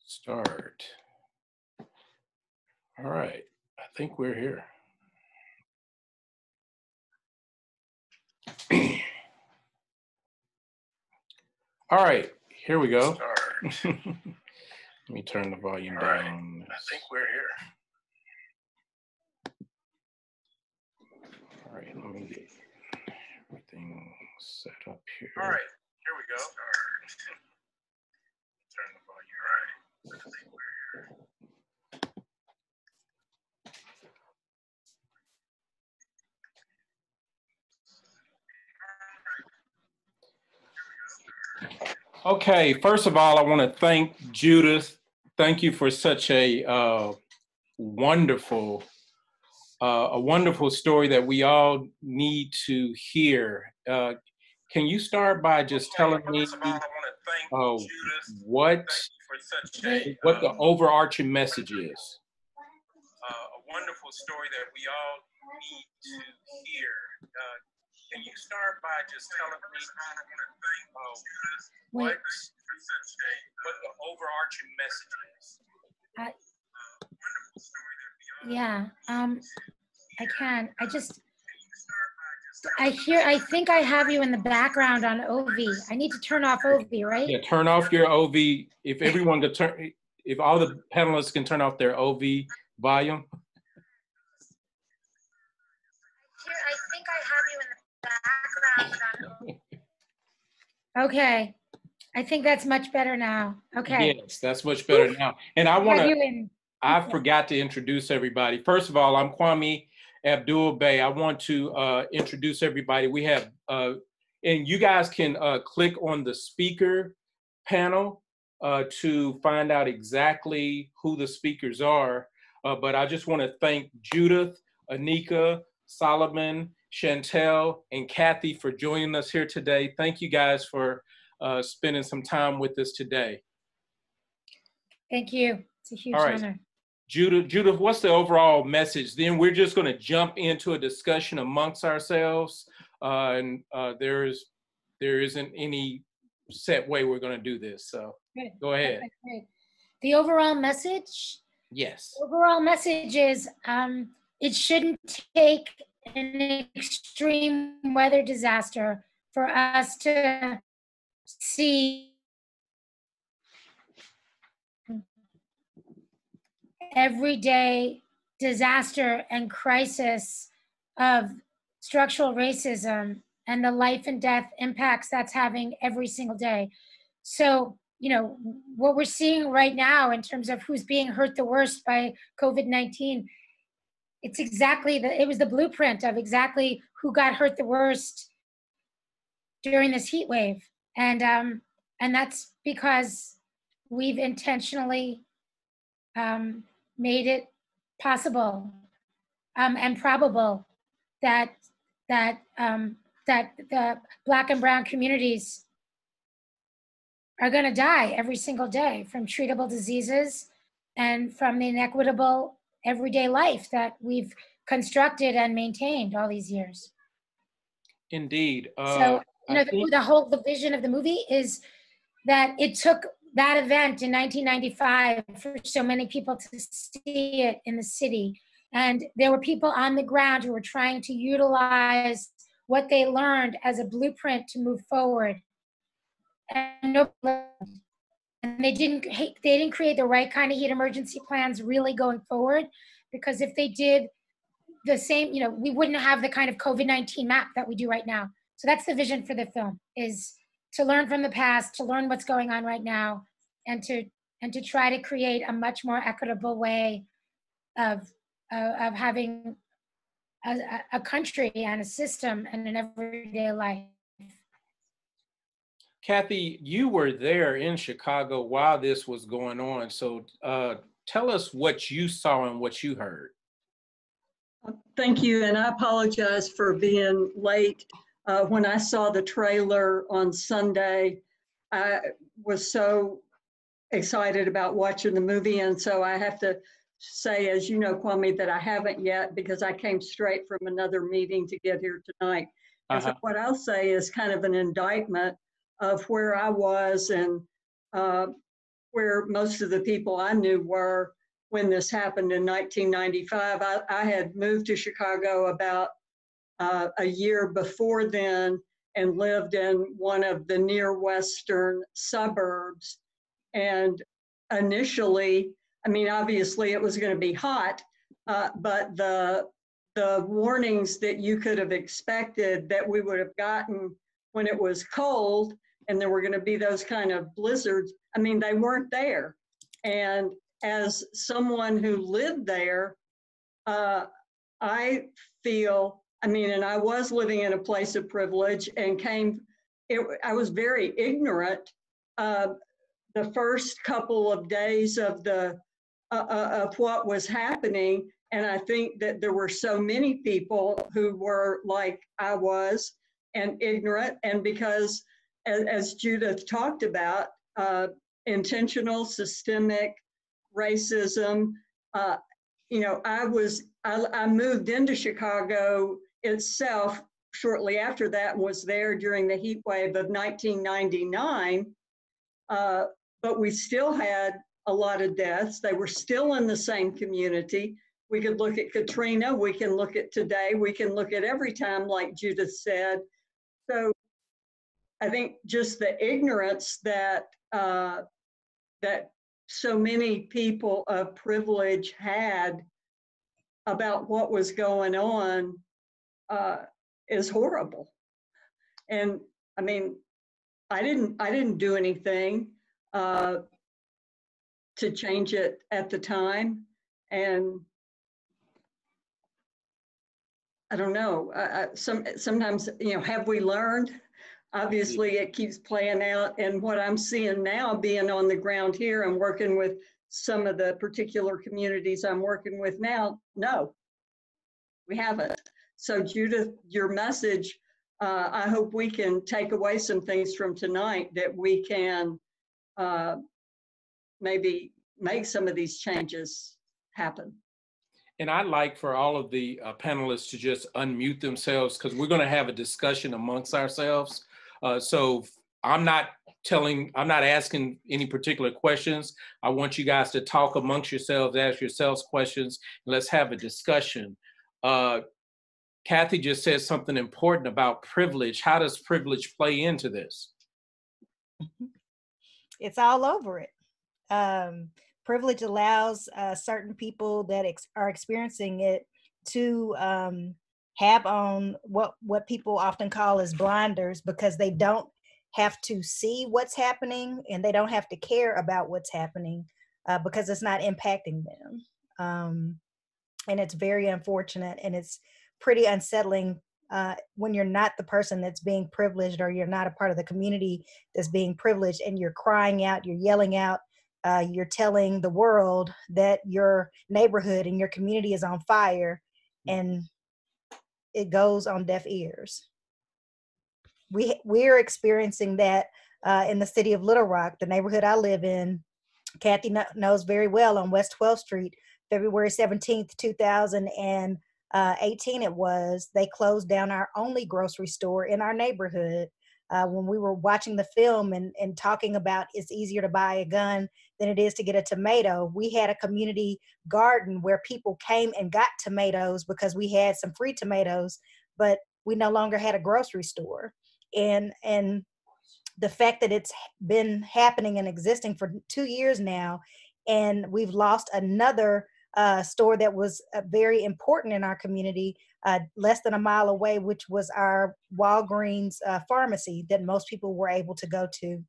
Start. All right, I think we're here. All right, here we go. Let me turn the volume down. I think we're here. All right, let me get everything set up here. All right, here we go. Turn the volume. All right, I think we're here. Okay, first of all, I want to thank Judith. Thank you for such a wonderful story that we all need to hear. Can you start by just telling me what the overarching message is? A wonderful story that we all need to hear. Can you start by just telling me what the overarching message is? Yeah, I can. I think I have you in the background on OVEE. I need to turn off OVEE, right? Yeah, turn off your OVEE. If everyone could turn, if all the panelists can turn off their OVEE volume. I think I have you in the background on OVEE. Okay, I think that's much better now. Okay. Yes, that's much better now. And I forgot to introduce everybody. First of all, I'm Kwami Abdul-Bey. I want to introduce everybody. We have, and you guys can click on the speaker panel to find out exactly who the speakers are. But I just want to thank Judith, Anika, Solomon, Shantell, and Kathy for joining us here today. Thank you guys for spending some time with us today. Thank you. It's a huge honor. Judith, what's the overall message? Then we're just going to jump into a discussion amongst ourselves, and there isn't any set way we're going to do this. So go ahead. Okay. The overall message? Yes. The overall message is it shouldn't take an extreme weather disaster for us to see everyday disaster and crisis of structural racism and the life and death impacts that's having every single day. So, you know, what we're seeing right now in terms of who's being hurt the worst by COVID-19, it's exactly it was the blueprint of exactly who got hurt the worst during this heat wave. And that's because we've intentionally made it possible and probable that the Black and brown communities are going to die every single day from treatable diseases and from the inequitable everyday life that we've constructed and maintained all these years. Indeed. So, you know, the vision of the movie is that it took that event in 1995 for so many people to see it in the city. And there were people on the ground who were trying to utilize what they learned as a blueprint to move forward. And they didn't create the right kind of heat emergency plans really going forward, because if they did the same, you know, we wouldn't have the kind of COVID-19 map that we do right now. So that's the vision for the film, is to learn from the past, to learn what's going on right now, and to try to create a much more equitable way of having a country and a system and an everyday life. Kathy, you were there in Chicago while this was going on. So tell us what you saw and what you heard. Thank you, and I apologize for being late. When I saw the trailer on Sunday, I was so excited about watching the movie, and so I have to say, as you know, Kwame, that I haven't yet because I came straight from another meeting to get here tonight. And so what I'll say is kind of an indictment of where I was and where most of the people I knew were when this happened in 1995. I had moved to Chicago about a year before then and lived in one of the near western suburbs. And initially, I mean, obviously it was going to be hot, but the warnings that you could have expected that we would have gotten when it was cold and there were going to be those kind of blizzards, I mean, they weren't there. And as someone who lived there, I feel, I mean, and I was living in a place of privilege and I was very ignorant the first couple of days of what was happening. And I think that there were so many people who were like I was and ignorant. And because, as Judith talked about, intentional systemic racism, you know, I moved into Chicago itself shortly after that and was there during the heat wave of 1999. But we still had a lot of deaths. They were still in the same community. We could look at Katrina, we can look at today, we can look at every time, like Judith said. So I think just the ignorance that that so many people of privilege had about what was going on is horrible. And I mean, I didn't do anything to change it at the time. And I don't know, sometimes, you know, have we learned? Obviously it keeps playing out, and what I'm seeing now being on the ground here and working with some of the particular communities I'm working with now, no, we haven't. So Judith, your message, I hope we can take away some things from tonight that we can maybe make some of these changes happen. And I'd like for all of the panelists to just unmute themselves because we're going to have a discussion amongst ourselves. So I'm not asking any particular questions. I want you guys to talk amongst yourselves, ask yourselves questions, and let's have a discussion. Kathy just said something important about privilege. How does privilege play into this? It's all over it. Privilege allows certain people that are experiencing it to have on what people often call as blinders, because they don't have to see what's happening and they don't have to care about what's happening because it's not impacting them. And it's very unfortunate, and it's pretty unsettling when you're not the person that's being privileged, or you're not a part of the community that's being privileged, and you're crying out, you're yelling out, you're telling the world that your neighborhood and your community is on fire, and it goes on deaf ears. We're experiencing that in the city of Little Rock, the neighborhood I live in. Kathy knows very well, on West 12th Street, February 17th, 2018 it was, they closed down our only grocery store in our neighborhood. When we were watching the film and talking about it's easier to buy a gun than it is to get a tomato, we had a community garden where people came and got tomatoes because we had some free tomatoes, but we no longer had a grocery store. And the fact that it's been happening and existing for 2 years now, and we've lost another store that was very important in our community, less than a mile away, which was our Walgreens pharmacy that most people were able to go to.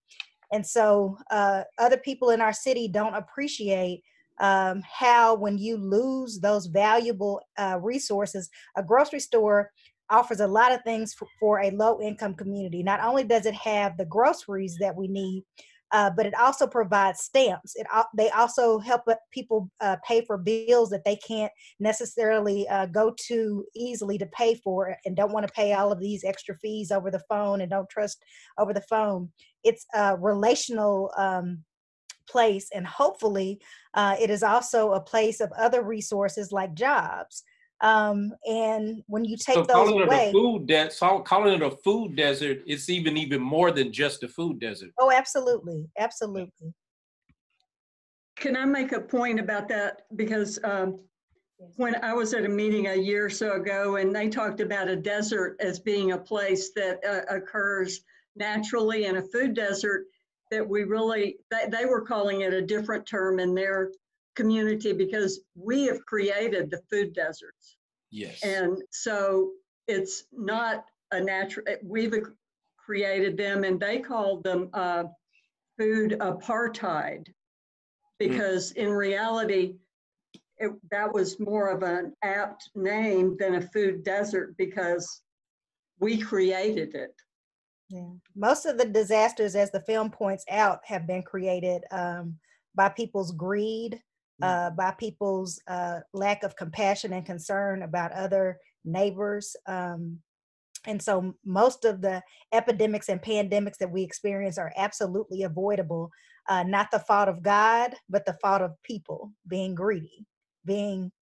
And so other people in our city don't appreciate how, when you lose those valuable resources, a grocery store offers a lot of things for a low-income community. Not only does it have the groceries that we need, but it also provides stamps. They also help people pay for bills that they can't necessarily go to easily to pay for, and don't want to pay all of these extra fees over the phone and don't trust over the phone. It's a relational place, and hopefully it is also a place of other resources like jobs. And when you take so those away, calling it a food desert, it's even more than just a food desert. Oh, absolutely, absolutely. Can I make a point about that? Because when I was at a meeting a year or so ago, and they talked about a desert as being a place that occurs naturally, and a food desert that they were calling it a different term in their community because we have created the food deserts. Yes. And so it's not a natural, we've created them, and they called them food apartheid, because in reality, that was more of an apt name than a food desert because we created it. Yeah. Most of the disasters, as the film points out, have been created by people's greed, by people's lack of compassion and concern about other neighbors. And so most of the epidemics and pandemics that we experience are absolutely avoidable. Not the fault of God, but the fault of people being greedy, being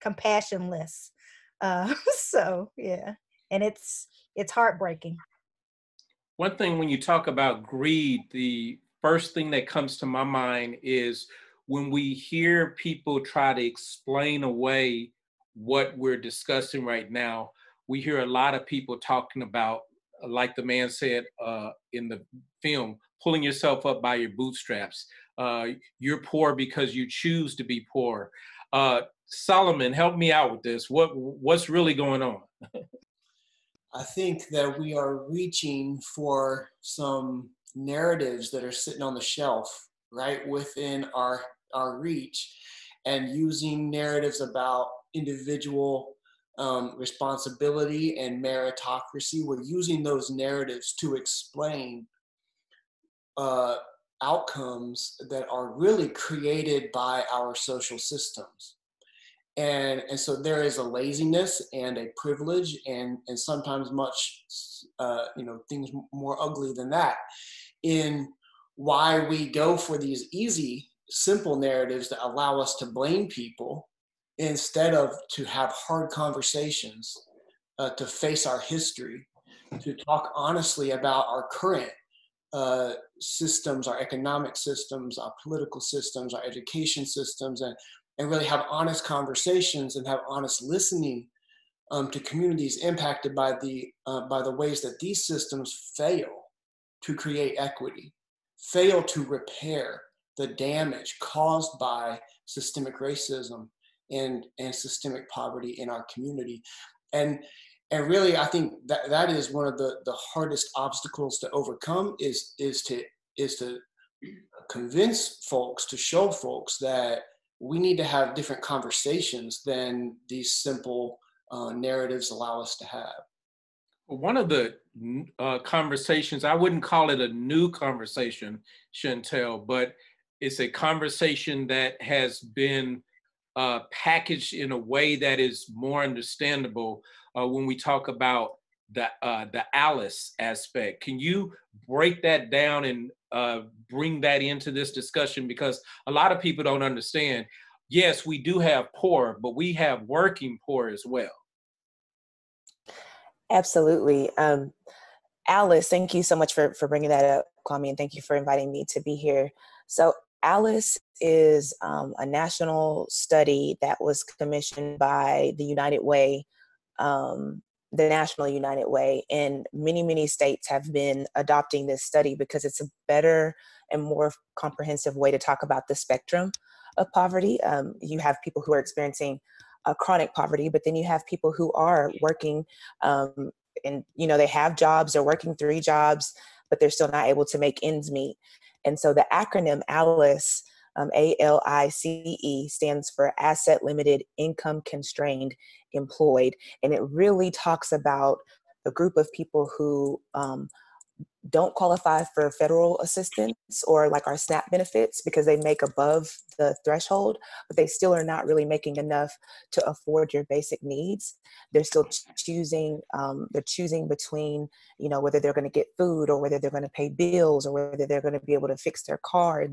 compassionless. So yeah, and it's heartbreaking. One thing when you talk about greed, the first thing that comes to my mind is when we hear people try to explain away what we're discussing right now. We hear a lot of people talking about, like the man said in the film, pulling yourself up by your bootstraps. You're poor because you choose to be poor. Solomon, help me out with this. What's really going on? I think that we are reaching for some narratives that are sitting on the shelf right within our reach, and using narratives about individual responsibility and meritocracy. We're using those narratives to explain outcomes that are really created by our social systems. And so there is a laziness and a privilege and sometimes much, things more ugly than that in why we go for these easy, simple narratives that allow us to blame people instead of to have hard conversations, to face our history, to talk honestly about our current systems, our economic systems, our political systems, our education systems, and really have honest conversations and have honest listening to communities impacted by the ways that these systems fail to create equity, fail to repair the damage caused by systemic racism and systemic poverty in our community. And really, I think that is one of the hardest obstacles to overcome is to convince folks, to show folks that we need to have different conversations than these simple narratives allow us to have. One of the conversations, I wouldn't call it a new conversation, Shantell, but it's a conversation that has been packaged in a way that is more understandable when we talk about the Alice aspect. Can you break that down and bring that into this discussion? Because a lot of people don't understand. Yes, we do have poor, but we have working poor as well. Absolutely. Alice, thank you so much for bringing that up, Kwami, and thank you for inviting me to be here. So Alice is a national study that was commissioned by the United Way, the National United Way, and many states have been adopting this study because it's a better and more comprehensive way to talk about the spectrum of poverty. You have people who are experiencing chronic poverty, but then you have people who are working and they have jobs, they're working 3 jobs, but they're still not able to make ends meet. And so the acronym ALICE, ALICE, stands for Asset Limited, Income Constrained, Employed. And it really talks about a group of people who don't qualify for federal assistance or like our SNAP benefits because they make above the threshold, but they still are not really making enough to afford your basic needs. They're still choosing between, whether they're going to get food or whether they're going to pay bills or whether they're going to be able to fix their car.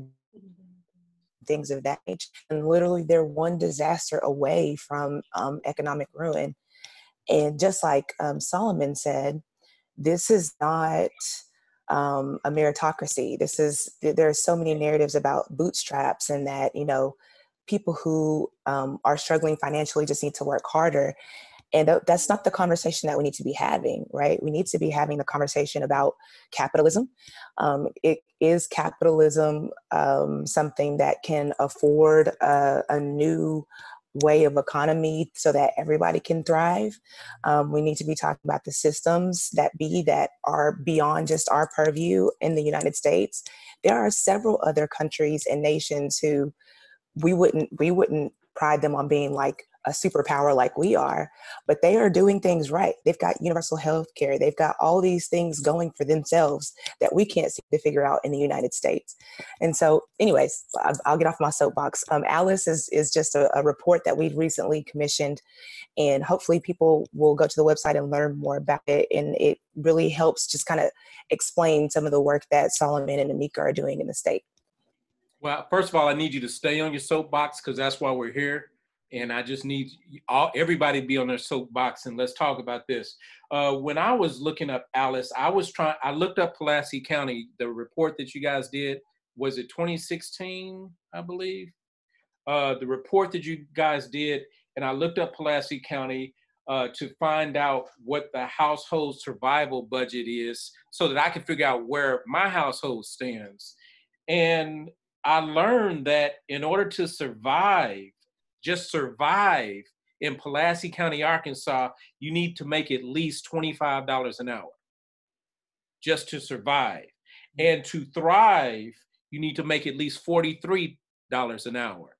things of that nature. And literally they're one disaster away from economic ruin. And just like Solomon said, this is not a meritocracy. There are so many narratives about bootstraps and that, you know, people who are struggling financially just need to work harder. And that's not the conversation that we need to be having, right? We need to be having the conversation about capitalism. Is capitalism something that can afford a new way of economy so that everybody can thrive? We need to be talking about the systems that are beyond just our purview in the United States. There are several other countries and nations who we wouldn't pride them on being like a superpower like we are, but they are doing things right. They've got universal health care. They've got all these things going for themselves that we can't seem to figure out in the United States. And so anyways, I'll get off my soapbox. Alice is just a report that we've recently commissioned, and hopefully people will go to the website and learn more about it. And it really helps just kind of explain some of the work that Solomon and Anika are doing in the state. Well, first of all, I need you to stay on your soapbox because that's why we're here. And I just need everybody to be on their soapbox, and let's talk about this. When I was looking up Alice, I looked up Pulaski County, the report that you guys did, was it 2016, I believe? The report that you guys did, and I looked up Pulaski County to find out what the household survival budget is so that I can figure out where my household stands. And I learned that in order to survive, just survive in Pulaski County, Arkansas, you need to make at least $25 an hour just to survive. And to thrive, you need to make at least $43 an hour.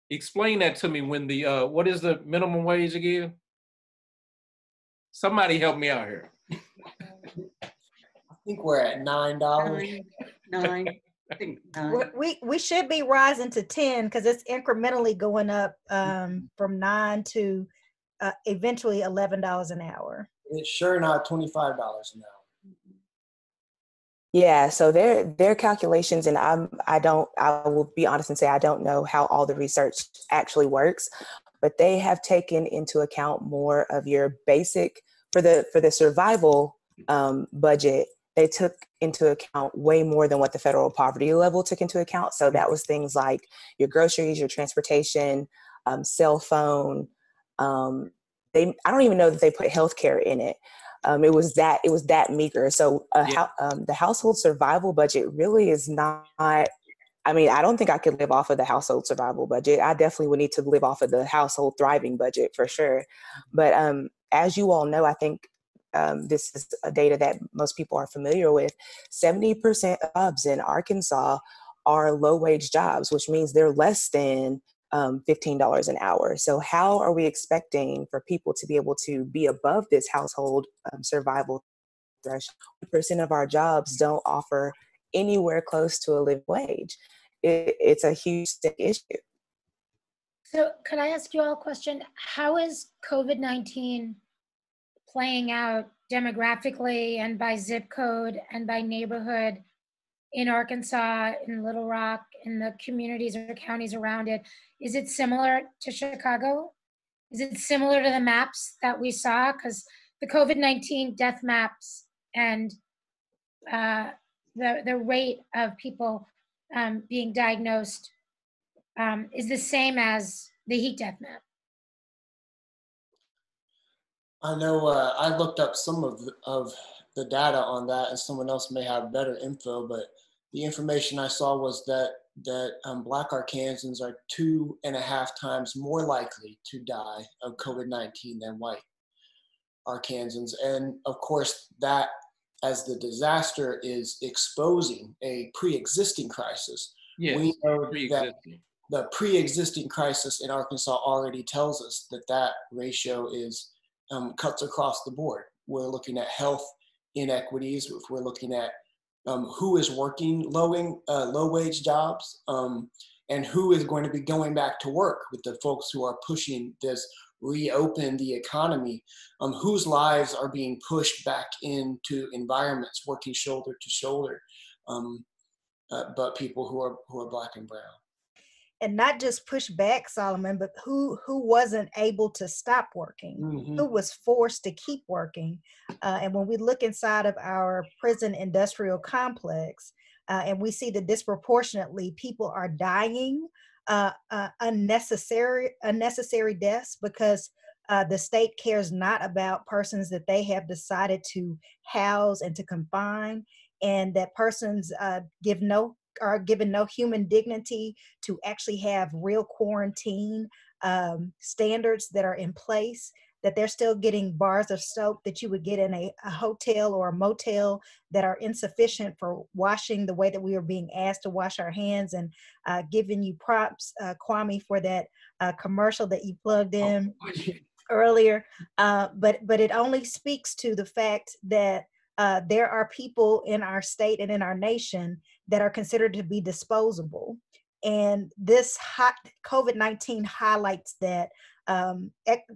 Explain that to me. When the, what is the minimum wage again? Somebody help me out here. I think we're at $9. Nine. We should be rising to 10 because it's incrementally going up from 9 to eventually $11 an hour. It's sure not $25 an hour. Yeah, so their calculations, and I will be honest and say I don't know how all the research actually works, but they have taken into account more of your basic for the survival budget. They took into account way more than what the federal poverty level took into account. So that was things like your groceries, your transportation, cell phone. I don't even know that they put healthcare in it. It was that meager. So the household survival budget really is not. I mean, I don't think I could live off of the household survival budget. I definitely would need to live off of the household thriving budget for sure. But as you all know, I think. This is a data that most people are familiar with. 70% of jobs in Arkansas are low-wage jobs, which means they're less than $15 an hour. So how are we expecting for people to be able to be above this household survival threshold? 1% of our jobs don't offer anywhere close to a living wage. It's a huge issue. So could I ask you all a question? How is COVID-19 playing out demographically and by zip code and by neighborhood in Arkansas, in Little Rock, in the communities or counties around it? Is it similar to Chicago? Is it similar to the maps that we saw? Because the COVID-19 death maps and the rate of people being diagnosed is the same as the heat death map. I know I looked up some of the data on that, and someone else may have better info, but the information I saw was that Black Arkansans are 2.5 times more likely to die of COVID-19 than white Arkansans. And of course, that as the disaster is exposing a pre-existing crisis, yes, we know that the pre-existing crisis in Arkansas already tells us that ratio is cuts across the board. We're looking at health inequities. If we're looking at who is working low wage jobs and who is going to be going back to work with the folks who are pushing this reopen the economy, whose lives are being pushed back into environments working shoulder to shoulder, but people who are Black and brown. not just push back, Solomon, but who wasn't able to stop working, who was forced to keep working. And when we look inside of our prison industrial complex, and we see that disproportionately people are dying unnecessary deaths because the state cares not about persons that they have decided to house and to confine, and that persons are given no human dignity to actually have real quarantine standards that are in place, that they're still getting bars of soap that you would get in a hotel or a motel that are insufficient for washing the way that we are being asked to wash our hands. And giving you props, Kwami, for that commercial that you plugged in earlier. But it only speaks to the fact that there are people in our state and in our nation that are considered to be disposable. And this COVID-19 highlights that,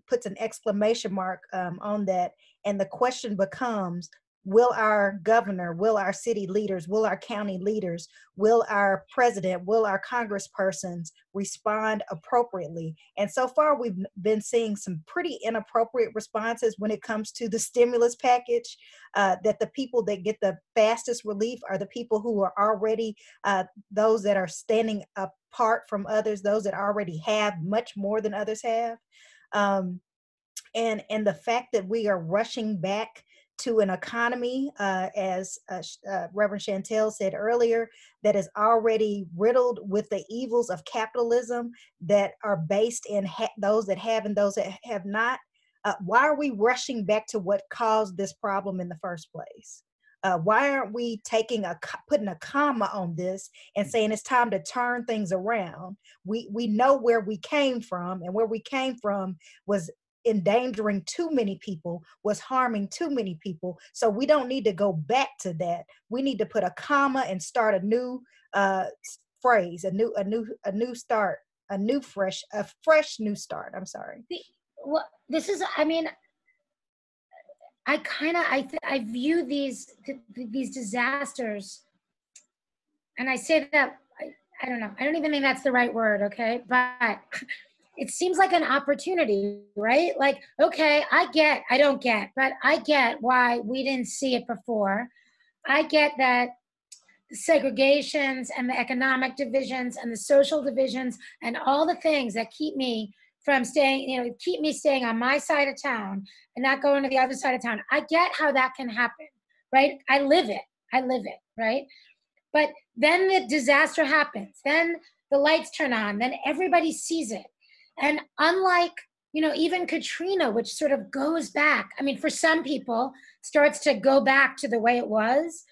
puts an exclamation mark on that. And the question becomes, will our governor, will our city leaders, will our county leaders, will our president, will our congresspersons respond appropriately? And so far, we've been seeing some pretty inappropriate responses when it comes to the stimulus package, that the people that get the fastest relief are the people who are already, those that are standing apart from others, those that already have much more than others have. And the fact that we are rushing back to an economy, as Reverend Shantell said earlier, that is already riddled with the evils of capitalism that are based in those that have and those that have not. Why are we rushing back to what caused this problem in the first place? Why aren't we putting a comma on this and saying it's time to turn things around? We know where we came from, and where we came from was endangering too many people, was harming too many people. So we don't need to go back to that. We need to put a comma and start a new phrase, a fresh new start. I'm sorry. Well, this is, I mean, I view these disasters, and I say that, I don't know, I don't even think that's the right word, okay? But it seems like an opportunity, right? Like, okay, I don't get, but I get why we didn't see it before. I get that the segregations and the economic divisions and the social divisions and all the things that keep me from staying, keep me staying on my side of town and not going to the other side of town. I get how that can happen, right? I live it, right? But then the disaster happens, then the lights turn on, then everybody sees it. And unlike, even Katrina, which sort of goes back, I mean, for some people, starts to go back to the way it was,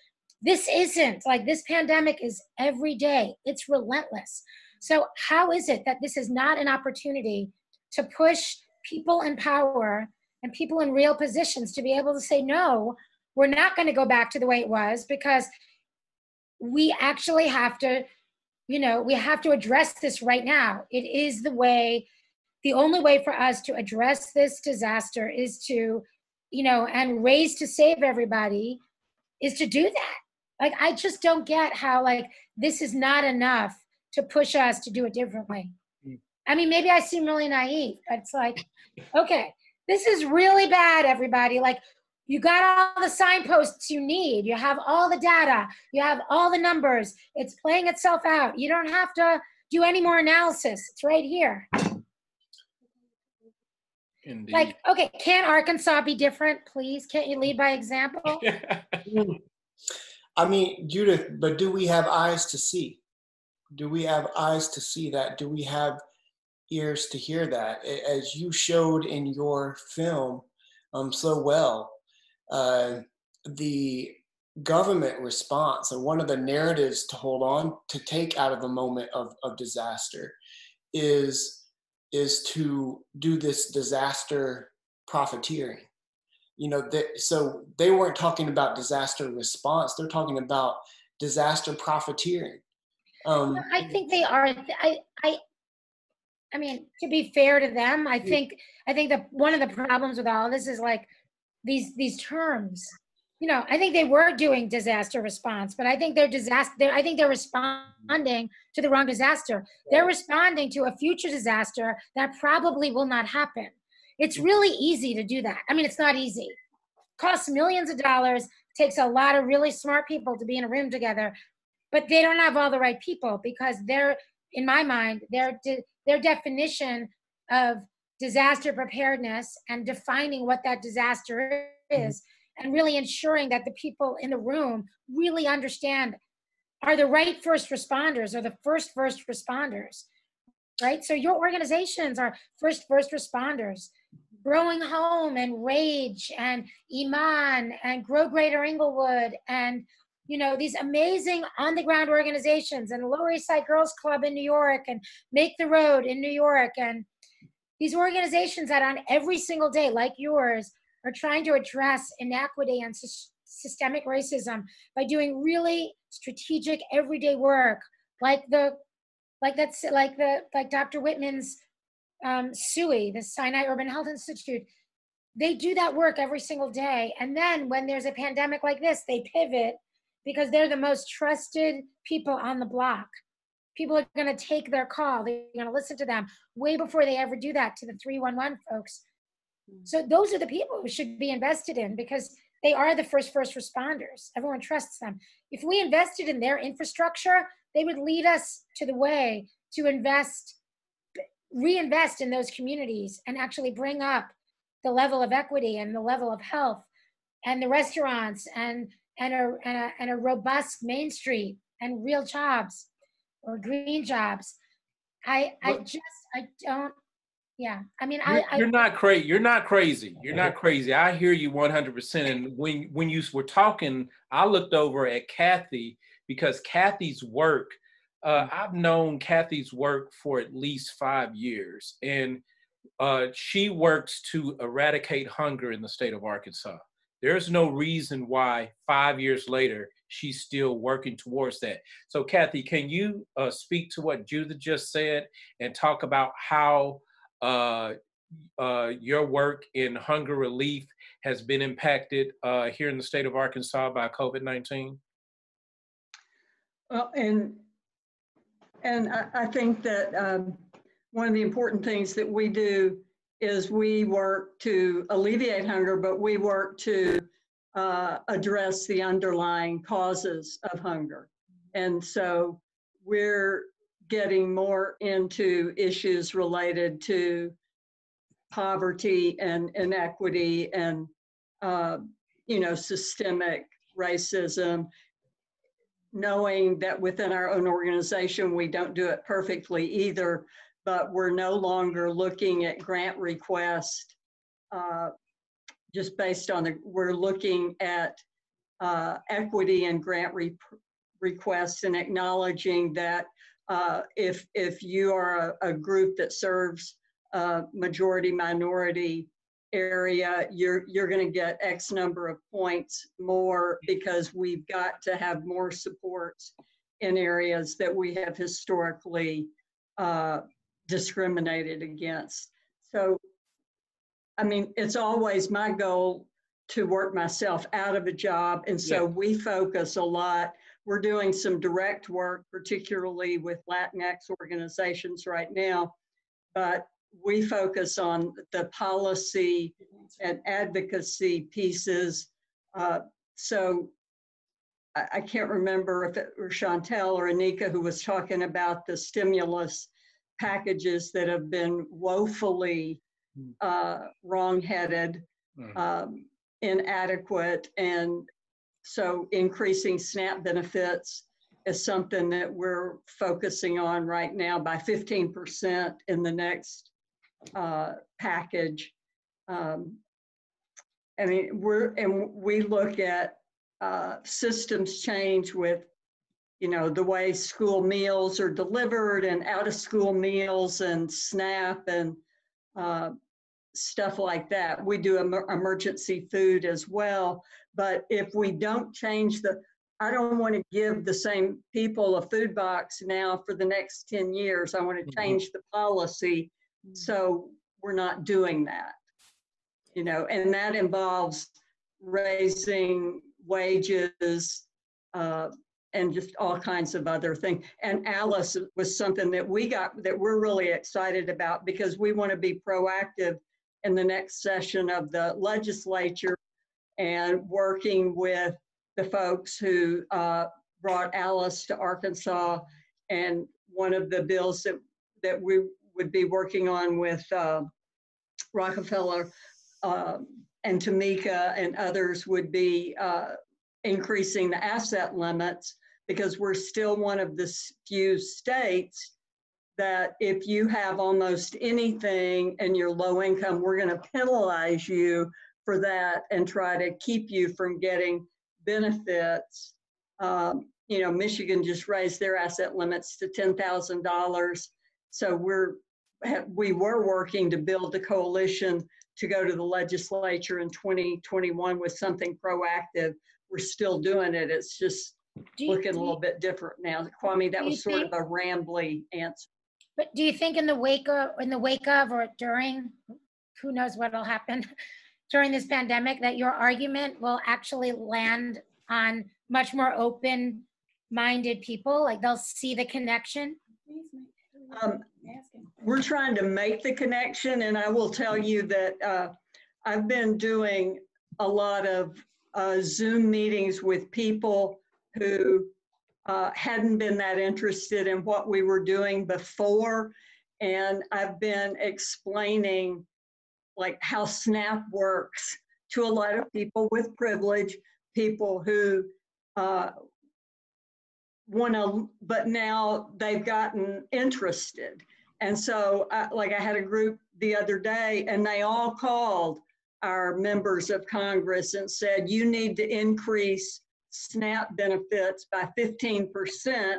this isn't. Like, this pandemic is every day. It's relentless. So how is it that this is not an opportunity to push people in power and people in real positions to be able to say, no, we're not going to go back to the way it was, because we actually have to, we have to address this right now. It is the only way for us to address this disaster is to, and raise to save everybody, is to do that. Like, I just don't get how, like, this is not enough to push us to do it differently. I mean, maybe I seem really naive, but it's like, okay, this is really bad, everybody. Like, you got all the signposts you need. You have all the data. You have all the numbers. It's playing itself out. You don't have to do any more analysis. It's right here. Indeed. Like, okay, can't Arkansas be different, please? Can't you lead by example? I mean, Judith, but do we have eyes to see? Do we have eyes to see that? Do we have ears to hear that? As you showed in your film so well, the government response, and one of the narratives to hold on, to take out of a moment of disaster is to do this disaster profiteering. So they weren't talking about disaster response, they're talking about disaster profiteering. I think they are. I mean, to be fair to them, I think that one of the problems with all this is, like, these terms you know, I think they were doing disaster response, but I think they're responding to the wrong disaster. They're responding to a future disaster that probably will not happen. It's really easy to do that. I mean, it's not easy. It costs millions of dollars, takes a lot of really smart people to be in a room together, but they don't have all the right people, because they're, in my mind, their definition of disaster preparedness and defining what that disaster is, and really ensuring that the people in the room really understand, are the right first responders, or the first responders, right? So your organizations are first responders. Growing Home and Rage and Iman and Grow Greater Inglewood, and, you know, these amazing on-the-ground organizations, and Lower East Side Girls Club in New York, and Make the Road in New York, and these organizations that on every single day, like yours, are trying to address inequity and systemic racism by doing really strategic everyday work, like Dr. Whitman's SUI, the Sinai Urban Health Institute. They do that work every single day. And then when there's a pandemic like this, they pivot, because they're the most trusted people on the block. People are going to take their call. They're going to listen to them way before they ever do that to the 311 folks. So those are the people who should be invested in, because they are the first responders. Everyone trusts them. If we invested in their infrastructure, they would lead us to the way to reinvest in those communities and actually bring up the level of equity and the level of health and the restaurants and a robust Main Street and real jobs, or green jobs. I don't. Yeah, I mean, you're not crazy. You're not crazy. You're not crazy. I hear you 100%. And when you were talking, I looked over at Kathy, because Kathy's work, I've known Kathy's work for at least 5 years, and she works to eradicate hunger in the state of Arkansas. There's no reason why 5 years later she's still working towards that. So Kathy, can you speak to what Judith just said and talk about how your work in hunger relief has been impacted here in the state of Arkansas by COVID-19? Well, and I think that one of the important things that we do is we work to alleviate hunger, but we work to address the underlying causes of hunger. And so we're getting more into issues related to poverty and inequity and, you know, systemic racism, knowing that within our own organization, we don't do it perfectly either, but we're no longer looking at grant requests just based on we're looking at equity and grant requests, and acknowledging that if you are a group that serves a majority minority area, you're going to get X number of points more, because we've got to have more supports in areas that we have historically discriminated against. So, I mean, it's always my goal to work myself out of a job. And so we focus a lot. We're doing some direct work, particularly with Latinx organizations right now, but we focus on the policy and advocacy pieces. So I can't remember if it were Shantell or Anika who was talking about the stimulus packages that have been woefully wrong-headed, inadequate, and so increasing SNAP benefits is something that we're focusing on right now by 15% in the next package. I mean, we look at systems change with, you know, the way school meals are delivered and out of school meals and SNAP and stuff like that. We do emergency food as well. But if we don't change I don't want to give the same people a food box now for the next 10 years. I want to change the policy. So we're not doing that, you know, and that involves raising wages, and just all kinds of other things. And Alice was something that we got that we're really excited about, because we want to be proactive in the next session of the legislature and working with the folks who brought Alice to Arkansas. And one of the bills that we would be working on with Rockefeller and Tamika and others would be increasing the asset limits, because we're still one of the few states that if you have almost anything and you're low income, we're going to penalize you for that and try to keep you from getting benefits. You know, Michigan just raised their asset limits to $10,000. So we were working to build a coalition to go to the legislature in 2021 with something proactive. We're still doing it. It's just looking a little bit different now. Kwami, that was sort of a rambly answer. But do you think in the wake of or during, who knows what'll happen during this pandemic, that your argument will actually land on much more open-minded people? Like they'll see the connection? We're trying to make the connection, and I will tell you that I've been doing a lot of Zoom meetings with people who hadn't been that interested in what we were doing before. And I've been explaining like how SNAP works to a lot of people with privilege, people who want to, but now they've gotten interested. And so I had a group the other day, and they all called our members of Congress and said, you need to increase SNAP benefits by 15%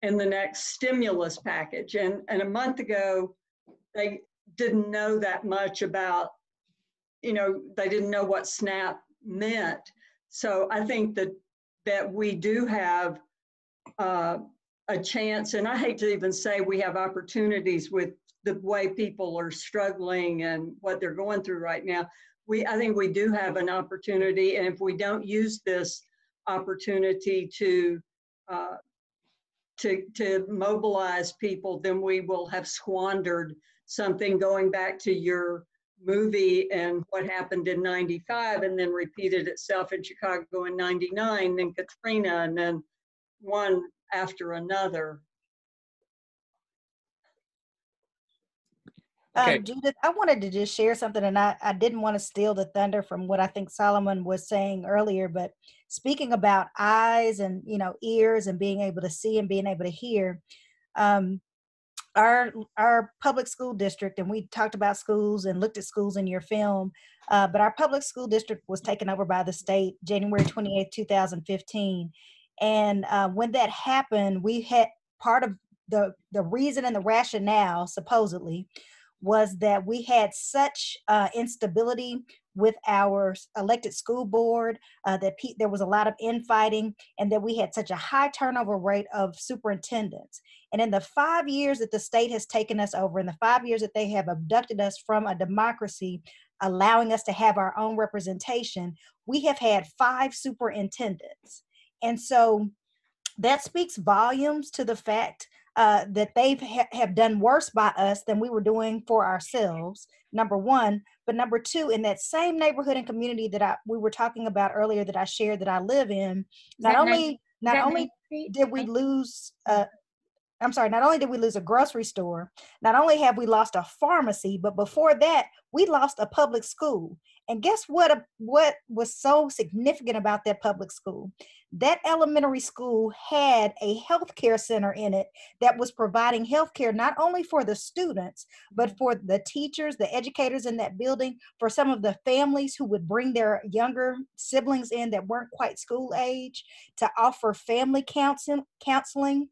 in the next stimulus package. And a month ago, they didn't know that much about, you know, they didn't know what SNAP meant. So I think that we do have a chance, and I hate to even say we have opportunities with the way people are struggling and what they're going through right now. I think we do have an opportunity, and if we don't use this opportunity to mobilize people, then we will have squandered something, going back to your movie and what happened in '95 and then repeated itself in Chicago in '99, then Katrina, and then one after another. Okay. Judith, I wanted to just share something, and I didn't want to steal the thunder from what I think Solomon was saying earlier, but speaking about eyes and, you know, ears and being able to see and being able to hear, our public school district, and we talked about schools and looked at schools in your film, but our public school district was taken over by the state January 28th, 2015. And when that happened, we had part of the reason and the rationale, supposedly, was that we had such instability with our elected school board, that there was a lot of infighting, and that we had such a high turnover rate of superintendents. And in the 5 years that the state has taken us over, in the 5 years that they have abducted us from a democracy, allowing us to have our own representation, we have had 5 superintendents. And so that speaks volumes to the fact that they have done worse by us than we were doing for ourselves, number one. But number two, in that same neighborhood and community that we were talking about earlier, that I shared, that I live in, not only did we lose a grocery store, not only have we lost a pharmacy, but before that, we lost a public school. And guess what was so significant about that public school? That elementary school had a healthcare center in it that was providing healthcare not only for the students, but for the teachers, the educators in that building, for some of the families who would bring their younger siblings in that weren't quite school age, to offer family counseling,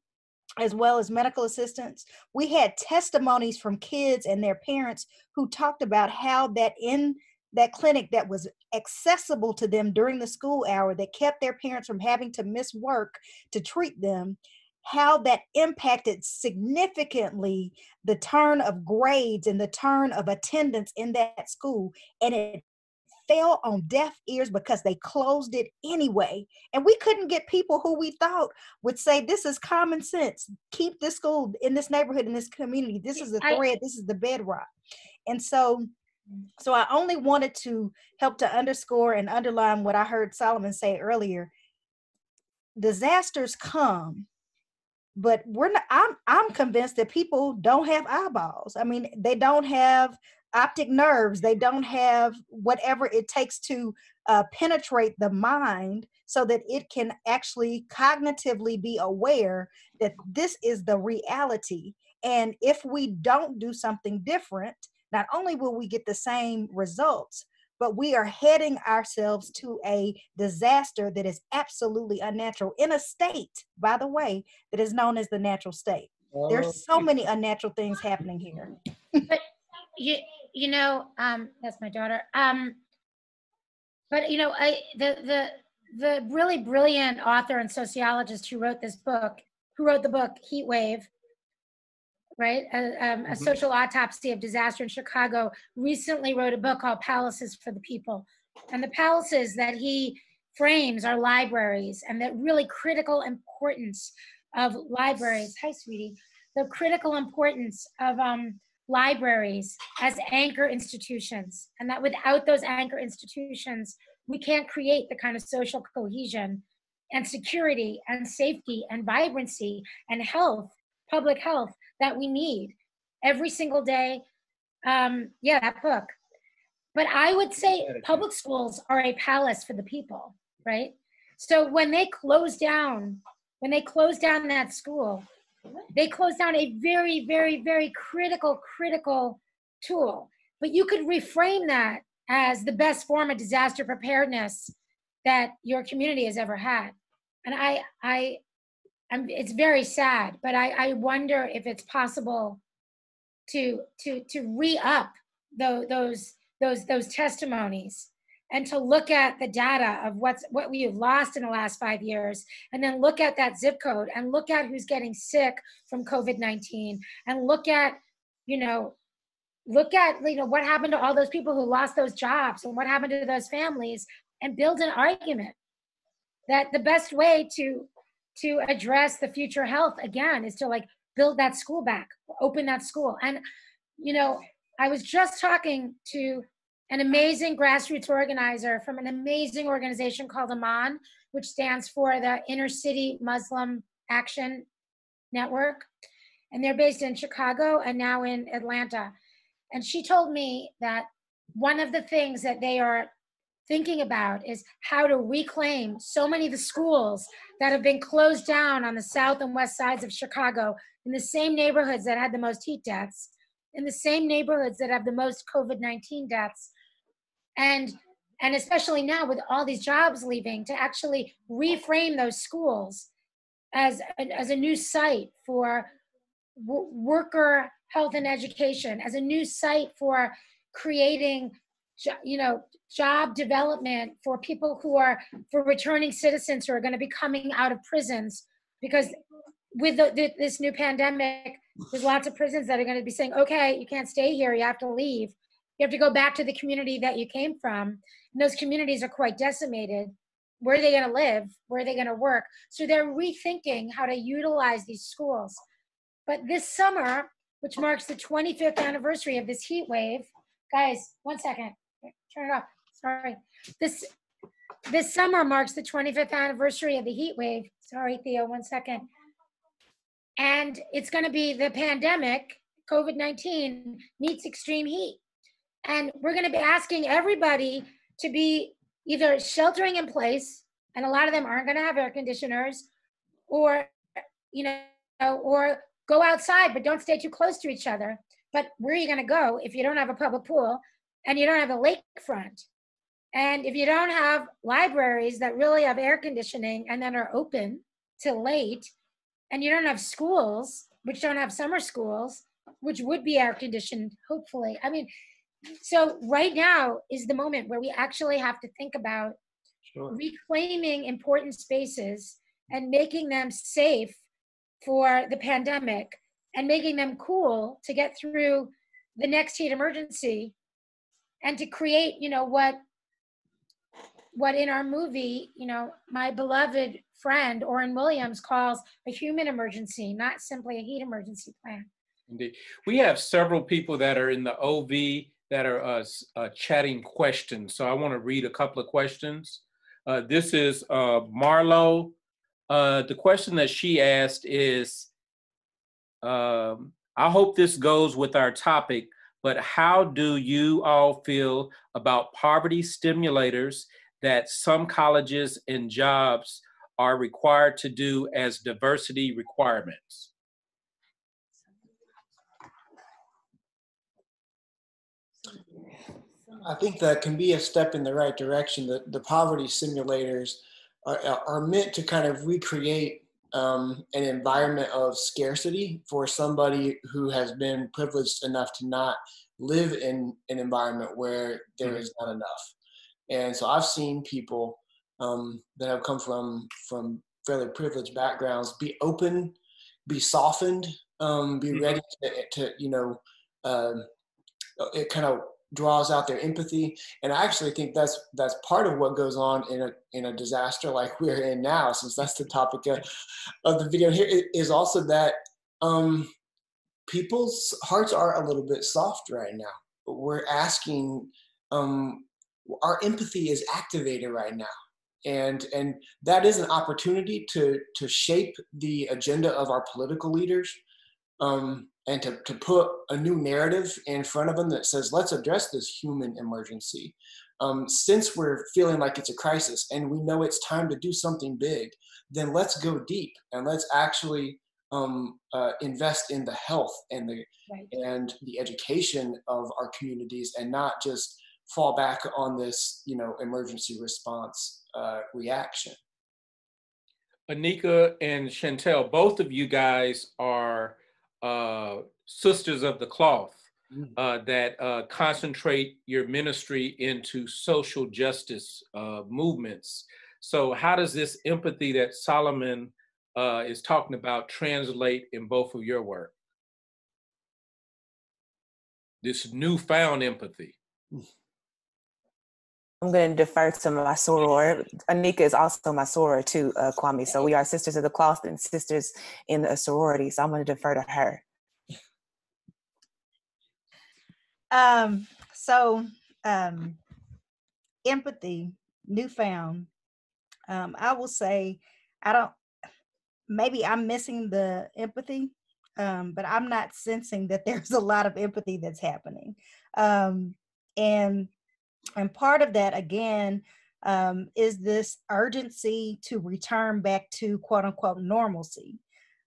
as well as medical assistance. We had testimonies from kids and their parents who talked about how that in that clinic that was accessible to them during the school hour, that kept their parents from having to miss work to treat them, how that impacted significantly the turn of grades and the turn of attendance in that school. And it fell on deaf ears because they closed it anyway. And we couldn't get people who we thought would say, this is common sense. Keep this school in this neighborhood, in this community. This is the thread. This is the bedrock. And so I only wanted to help to underscore and underline what I heard Solomon say earlier. Disasters come, but I'm convinced that people don't have eyeballs. I mean, they don't have optic nerves. They don't have whatever it takes to penetrate the mind so that it can actually cognitively be aware that this is the reality. And if we don't do something different, not only will we get the same results, but we are heading ourselves to a disaster that is absolutely unnatural in a state, by the way, that is known as the natural state. There's so many unnatural things happening here. But you know, that's my daughter. But you know, the really brilliant author and sociologist who wrote the book Heat Wave, right? A social autopsy of disaster in Chicago, recently wrote a book called Palaces for the People. And the palaces that he frames are libraries, and the really critical importance of libraries. Hi, sweetie. The critical importance of libraries as anchor institutions, and that without those anchor institutions, we can't create the kind of social cohesion and security and safety and vibrancy and health, public health, that we need every single day. Yeah, that book. But I would say public schools are a palace for the people, right? So when they close down that school, they close down a very, very, very critical tool. But you could reframe that as the best form of disaster preparedness that your community has ever had. And it's very sad, but I wonder if it's possible to re-up those testimonies and to look at the data of what we have lost in the last 5 years, and then look at that zip code and look at who's getting sick from COVID-19, and look at what happened to all those people who lost those jobs and what happened to those families, and build an argument that the best way to address the future health again is to build that school back, open that school. And I was just talking to an amazing grassroots organizer from an amazing organization called Aman, which stands for the Inner City Muslim Action Network. And they're based in Chicago and now in Atlanta. And she told me that one of the things that they are thinking about is how to reclaim so many of the schools that have been closed down on the south and west sides of Chicago, in the same neighborhoods that had the most heat deaths, in the same neighborhoods that have the most COVID-19 deaths. And especially now with all these jobs leaving, to actually reframe those schools as a new site for worker health and education, as a new site for creating job development for people for returning citizens who are going to be coming out of prisons. Because with this new pandemic, there's lots of prisons that are going to be saying, okay, you can't stay here, you have to leave. You have to go back to the community that you came from. And those communities are quite decimated. Where are they going to live? Where are they going to work? So they're rethinking how to utilize these schools. But this summer, which marks the 25th anniversary of this heat wave, guys, 1 second. Turn it off. Sorry. This summer marks the 25th anniversary of the heat wave. Sorry, Theo, 1 second. And it's going to be the pandemic, COVID-19 meets extreme heat. And we're going to be asking everybody to be either sheltering in place, and a lot of them aren't going to have air conditioners, or go outside, but don't stay too close to each other. But where are you going to go if you don't have a public pool and you don't have a lakefront? And if you don't have libraries that really have air conditioning and that are open till late, and you don't have schools, which don't have summer schools, which would be air conditioned, hopefully. I mean, so right now is the moment where we actually have to think about reclaiming important spaces and making them safe for the pandemic, and making them cool to get through the next heat emergency, and to create, what what in our movie, you know, my beloved friend Orrin Williams calls a human emergency, not simply a heat emergency plan. Indeed. We have several people that are in the OVEE that are chatting questions. So I want to read a couple of questions. This is Marlo. The question that she asked is, I hope this goes with our topic, but how do you all feel about poverty stimulators that some colleges and jobs are required to do as diversity requirements? I think that can be a step in the right direction. The poverty simulators are meant to kind of recreate an environment of scarcity for somebody who has been privileged enough to not live in an environment where there is not enough. And so I've seen people that have come from fairly privileged backgrounds be open, be softened, be ready to you know, it kind of draws out their empathy. And I actually think that's part of what goes on in a disaster like we're in now, since that's the topic of the video here, is also that people's hearts are a little bit soft right now. We're asking, our empathy is activated right now. And that is an opportunity to shape the agenda of our political leaders, and to put a new narrative in front of them that says, let's address this human emergency. Since we're feeling like it's a crisis and we know it's time to do something big, then let's go deep and let's actually invest in the health and the education of our communities, and not just fall back on this, you know, emergency response reaction. Anika and Shantell, both of you guys are sisters of the cloth that concentrate your ministry into social justice movements. So how does this empathy that Solomon is talking about translate in both of your work? This newfound empathy. I'm going to defer to my soror. Anika is also my soror too, Kwami. So we are sisters of the cloth and sisters in the sorority. So I'm going to defer to her. Empathy, newfound. I will say, maybe I'm missing the empathy, but I'm not sensing that there's a lot of empathy that's happening. And part of that, again, is this urgency to return back to quote unquote normalcy.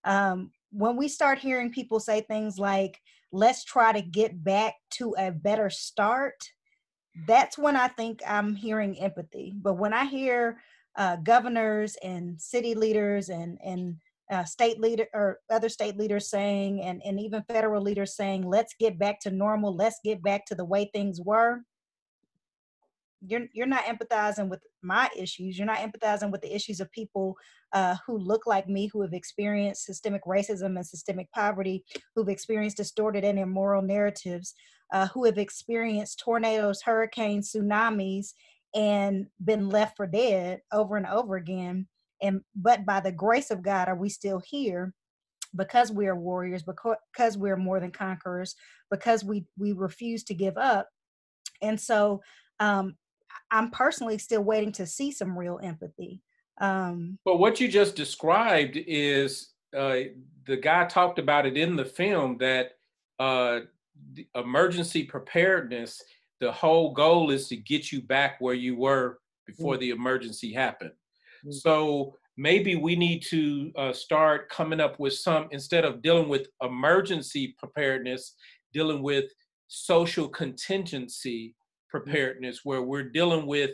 When we start hearing people say things like, let's try to get back to a better start, that's when I think I'm hearing empathy. But when I hear governors and city leaders and state leader or other state leaders saying, and even federal leaders saying, let's get back to normal, let's get back to the way things were, you're not empathizing with my issues. You're not empathizing with the issues of people who look like me, who have experienced systemic racism and systemic poverty, who've experienced distorted and immoral narratives, who have experienced tornadoes, hurricanes, tsunamis, and been left for dead over and over again. But by the grace of God, are we still here? Because we are warriors, because we're more than conquerors, because we refuse to give up. And so I'm personally still waiting to see some real empathy. But what you just described is, the guy talked about it in the film, that the emergency preparedness, the whole goal is to get you back where you were before the emergency happened. So maybe we need to start coming up with some, instead of dealing with emergency preparedness, dealing with social contingency preparedness, where we're dealing with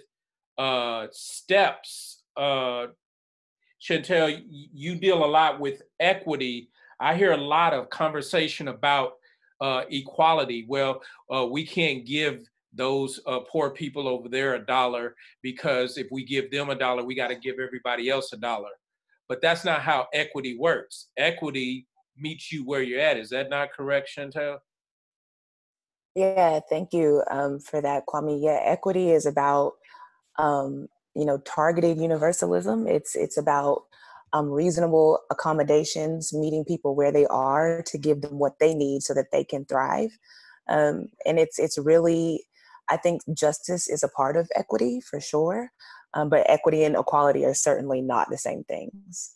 steps. Shantell, you deal a lot with equity. I hear a lot of conversation about equality. Well, we can't give those poor people over there $1, because if we give them $1, we got to give everybody else $1. But that's not how equity works. Equity meets you where you're at. Is that not correct, Shantell? Yeah, thank you for that, Kwami. Yeah, equity is about, targeted universalism. It's about reasonable accommodations, meeting people where they are to give them what they need so that they can thrive. And it's really, I think justice is a part of equity for sure, but equity and equality are certainly not the same things.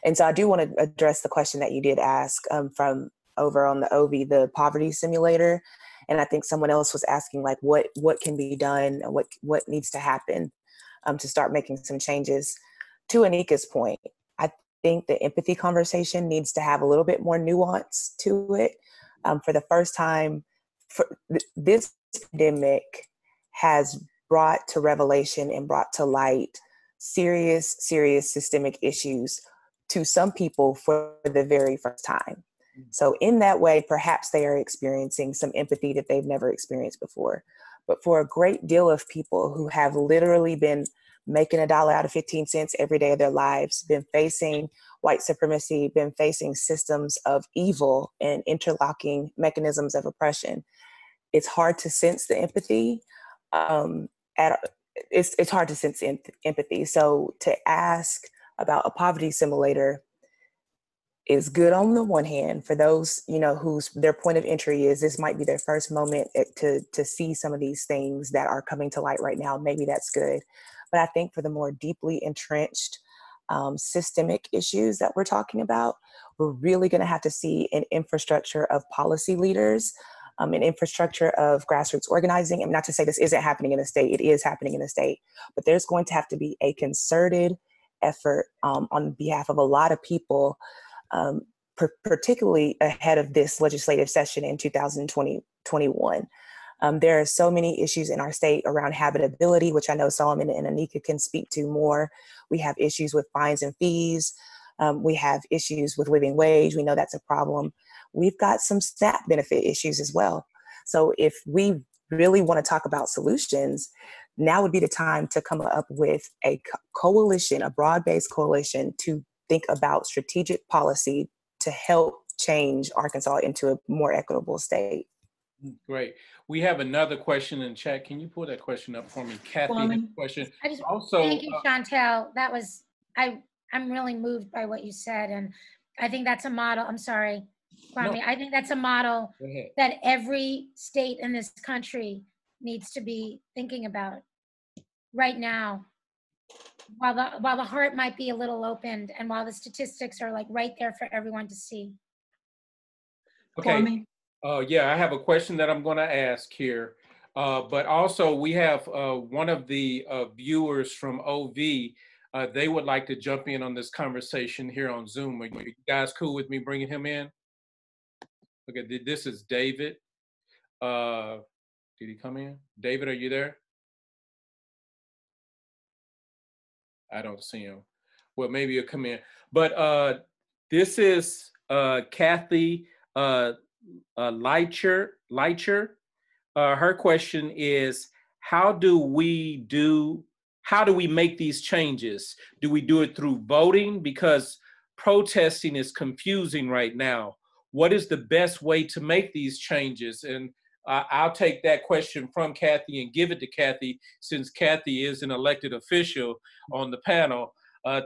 And so I do want to address the question that you did ask from over on the OVEE, the poverty simulator. And I think someone else was asking like, what can be done, what needs to happen to start making some changes. To Anika's point, I think the empathy conversation needs to have a little bit more nuance to it. For the first time, this pandemic has brought to revelation and brought to light serious systemic issues to some people for the very first time. So in that way, perhaps they are experiencing some empathy that they've never experienced before. But for a great deal of people who have literally been making $1 out of 15 cents every day of their lives, been facing white supremacy, been facing systems of evil and interlocking mechanisms of oppression, it's hard to sense the empathy. It's hard to sense empathy. So to ask about a poverty simulator is good on the one hand for those, whose their point of entry is this might be their first moment to see some of these things that are coming to light right now. Maybe that's good. But I think for the more deeply entrenched systemic issues that we're talking about, we're really going to have to see an infrastructure of policy leaders, an infrastructure of grassroots organizing. And not to say this isn't happening in the state, it is happening in the state, but there's going to have to be a concerted effort on behalf of a lot of people, particularly ahead of this legislative session in 2021. There are so many issues in our state around habitability, which I know Solomon and Anika can speak to more. We have issues with fines and fees. We have issues with living wage. We know that's a problem. We've got some SNAP benefit issues as well. So if we really want to talk about solutions, now would be the time to come up with a coalition, a broad-based coalition to think about strategic policy to help change Arkansas into a more equitable state. Great. We have another question in chat. Can you pull that question up for me? Kathy, question. Thank you, Shantell. That was, I'm really moved by what you said. And I think that's a model. I'm sorry, Kwami. No. I think that's a model that every state in this country needs to be thinking about right now. While the heart might be a little opened and while the statistics are like right there for everyone to see. Okay. Yeah, I have a question that I'm going to ask here. But also we have one of the viewers from OVEE. They would like to jump in on this conversation here on Zoom. Are you guys cool with me bringing him in? Okay, this is David. Did he come in? David, are you there? I don't see him. Well, maybe he'll come in. But this is Kathy Leitcher. Her question is, how do we make these changes? Do we do it through voting? Because protesting is confusing right now. What is the best way to make these changes? And I'll take that question from Kathy and give it to Kathy, since Kathy is an elected official on the panel.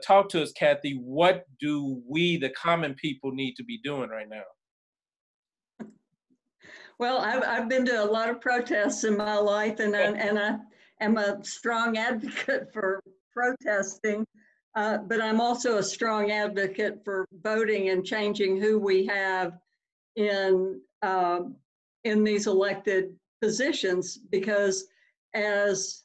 Talk to us, Kathy. What do we, the common people, need to be doing right now? Well, I've been to a lot of protests in my life, and I am a strong advocate for protesting, but I'm also a strong advocate for voting and changing who we have in these elected positions, because as,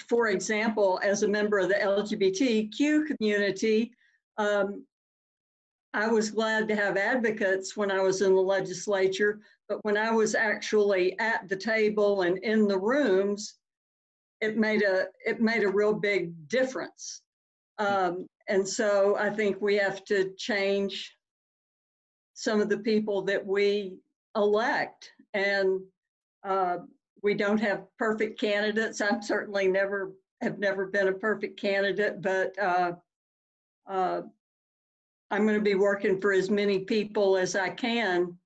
for example, as a member of the LGBTQ community, I was glad to have advocates when I was in the legislature, but when I was actually at the table and in the rooms, it made a real big difference. And so I think we have to change some of the people that we elect, and we don't have perfect candidates. I'm certainly have never been a perfect candidate, but I'm going to be working for as many people as I can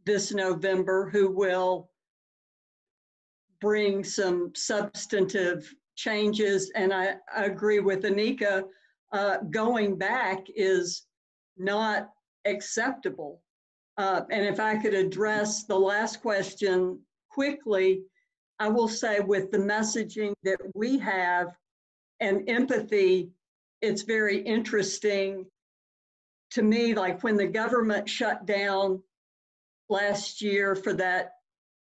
this November who will bring some substantive changes, and I agree with Anika, going back is not acceptable. And if I could address the last question quickly, I will say with the messaging that we have and empathy, it's very interesting to me, like when the government shut down last year for that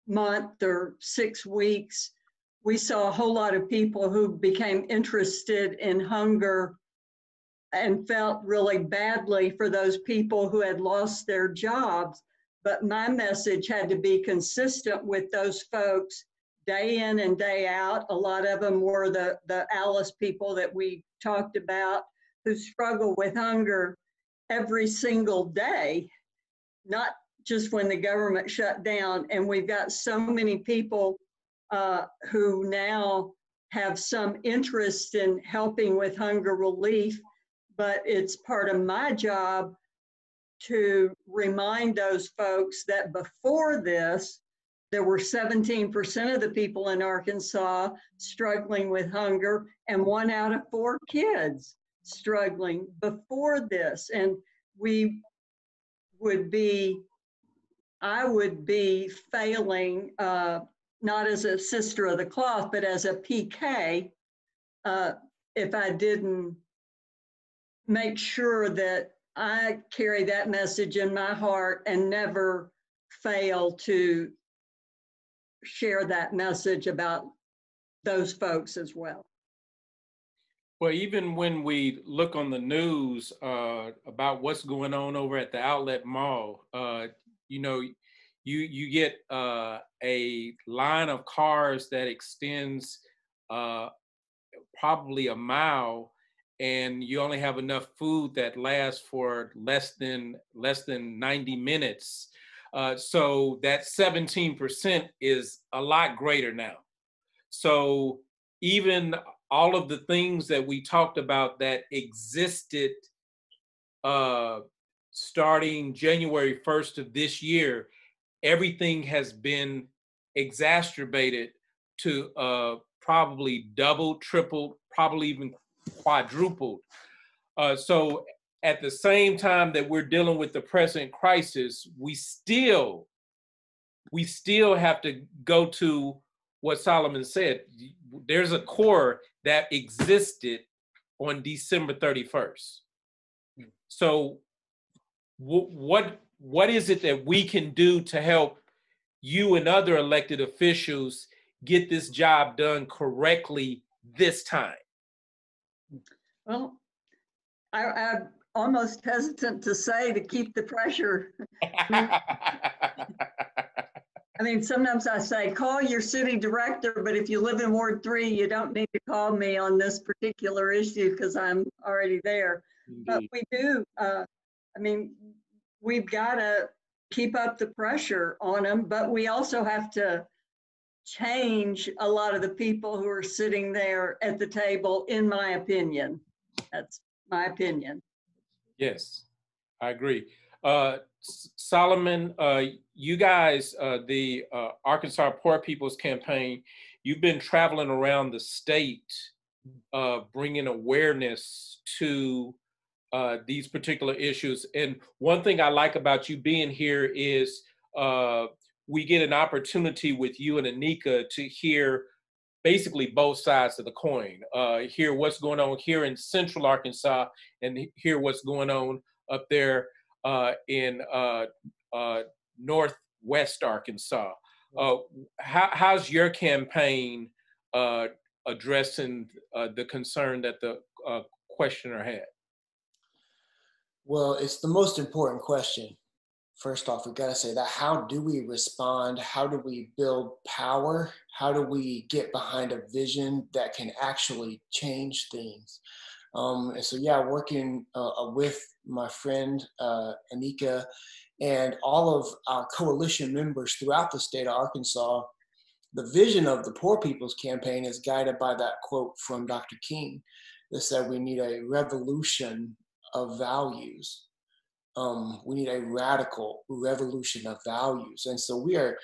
month or 6 weeks, we saw a whole lot of people who became interested in hunger and felt really badly for those people who had lost their jobs. But my message had to be consistent with those folks day in and day out. A lot of them were the Alice people that we talked about who struggle with hunger every single day, not just when the government shut down. And we've got so many people who now have some interest in helping with hunger relief, but it's part of my job to remind those folks that before this, there were 17% of the people in Arkansas struggling with hunger, and 1 out of 4 kids struggling before this. And I would be failing, not as a sister of the cloth, but as a PK, if I didn't make sure that I carry that message in my heart and never fail to share that message about those folks as well. Well, even when we look on the news about what's going on over at the Outlet Mall, you know, you get a line of cars that extends probably a mile, and you only have enough food that lasts for less than 90 minutes. So that 17% is a lot greater now. So even all of the things that we talked about that existed starting January 1st of this year, everything has been exacerbated to probably doubled, tripled, probably even quadrupled. So at the same time that we're dealing with the present crisis, we still have to go to what Solomon said. There's a core that existed on December 31st. So what is it that we can do to help you and other elected officials get this job done correctly this time? Well, I'm almost hesitant to say to keep the pressure. I mean, sometimes I say, call your city director, but if you live in Ward 3, you don't need to call me on this particular issue because I'm already there. Indeed. But we do, I mean, we've got to keep up the pressure on them, but we also have to change a lot of the people who are sitting there at the table, in my opinion. That's my opinion. Yes, I agree. Solomon, you guys, the Arkansas Poor People's Campaign, you've been traveling around the state bringing awareness to these particular issues. And one thing I like about you being here is we get an opportunity with you and Anika to hear basically both sides of the coin, hear what's going on here in Central Arkansas and hear what's going on up there in Northwest Arkansas. How's your campaign addressing the concern that the questioner had? Well, it's the most important question. First off, we've got to say that how do we respond? How do we build power? How do we get behind a vision that can actually change things? And so, yeah, working with my friend Anika and all of our coalition members throughout the state of Arkansas, the vision of the Poor People's Campaign is guided by that quote from Dr. King that said we need a revolution of values. We need a radical revolution of values. And so we are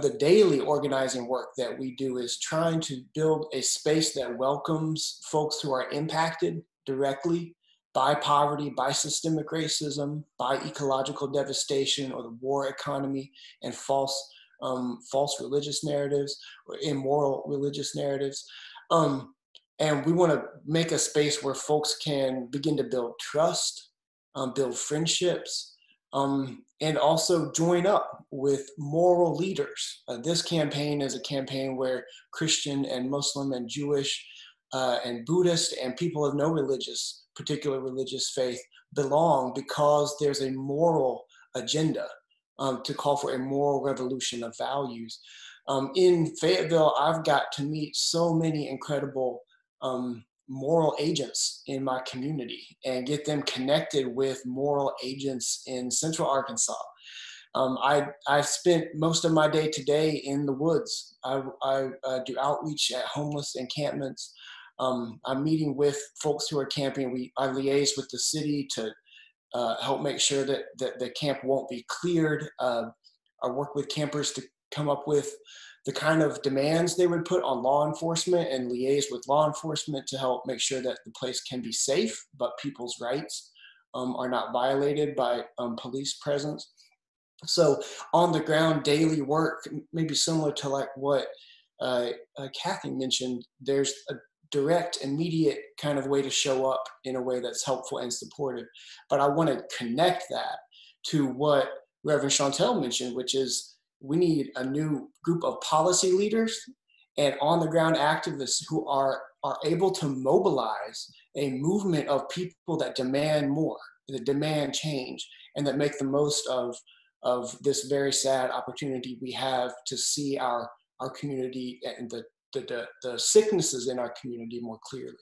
the daily organizing work that we do is trying to build a space that welcomes folks who are impacted directly by poverty, by systemic racism, by ecological devastation or the war economy and false religious narratives or immoral religious narratives. And we want to make a space where folks can begin to build trust, build friendships, and also join up with moral leaders. This campaign is a campaign where Christian and Muslim and Jewish and Buddhist and people of no particular religious faith belong, because there's a moral agenda to call for a moral revolution of values. In Fayetteville, I've got to meet so many incredible moral agents in my community and get them connected with moral agents in Central Arkansas. I've spent most of my day today in the woods. I do outreach at homeless encampments. I'm meeting with folks who are camping. I liaise with the city to help make sure that the camp won't be cleared. I work with campers to come up with the kind of demands they would put on law enforcement and liaise with law enforcement to help make sure that the place can be safe, but people's rights are not violated by police presence. So on the ground daily work, maybe similar to like what Kathy mentioned, there's a direct, immediate kind of way to show up in a way that's helpful and supportive. But I want to connect that to what Reverend Shantell mentioned, which is we need a new group of policy leaders and on-the-ground activists who are able to mobilize a movement of people that demand more, that demand change, and that make the most of this very sad opportunity we have to see our community and the sicknesses in our community more clearly.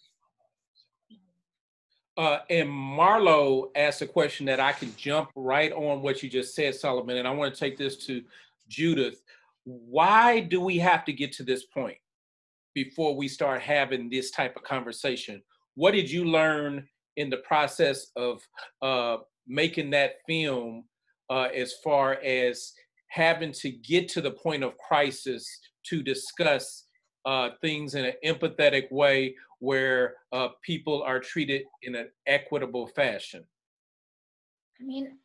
And Marlo asked a question that I can jump right on what you just said, Solomon, and I want to take this to Judith. Why do we have to get to this point before we start having this type of conversation? What did you learn in the process of making that film as far as having to get to the point of crisis to discuss things in an empathetic way where people are treated in an equitable fashion? I mean,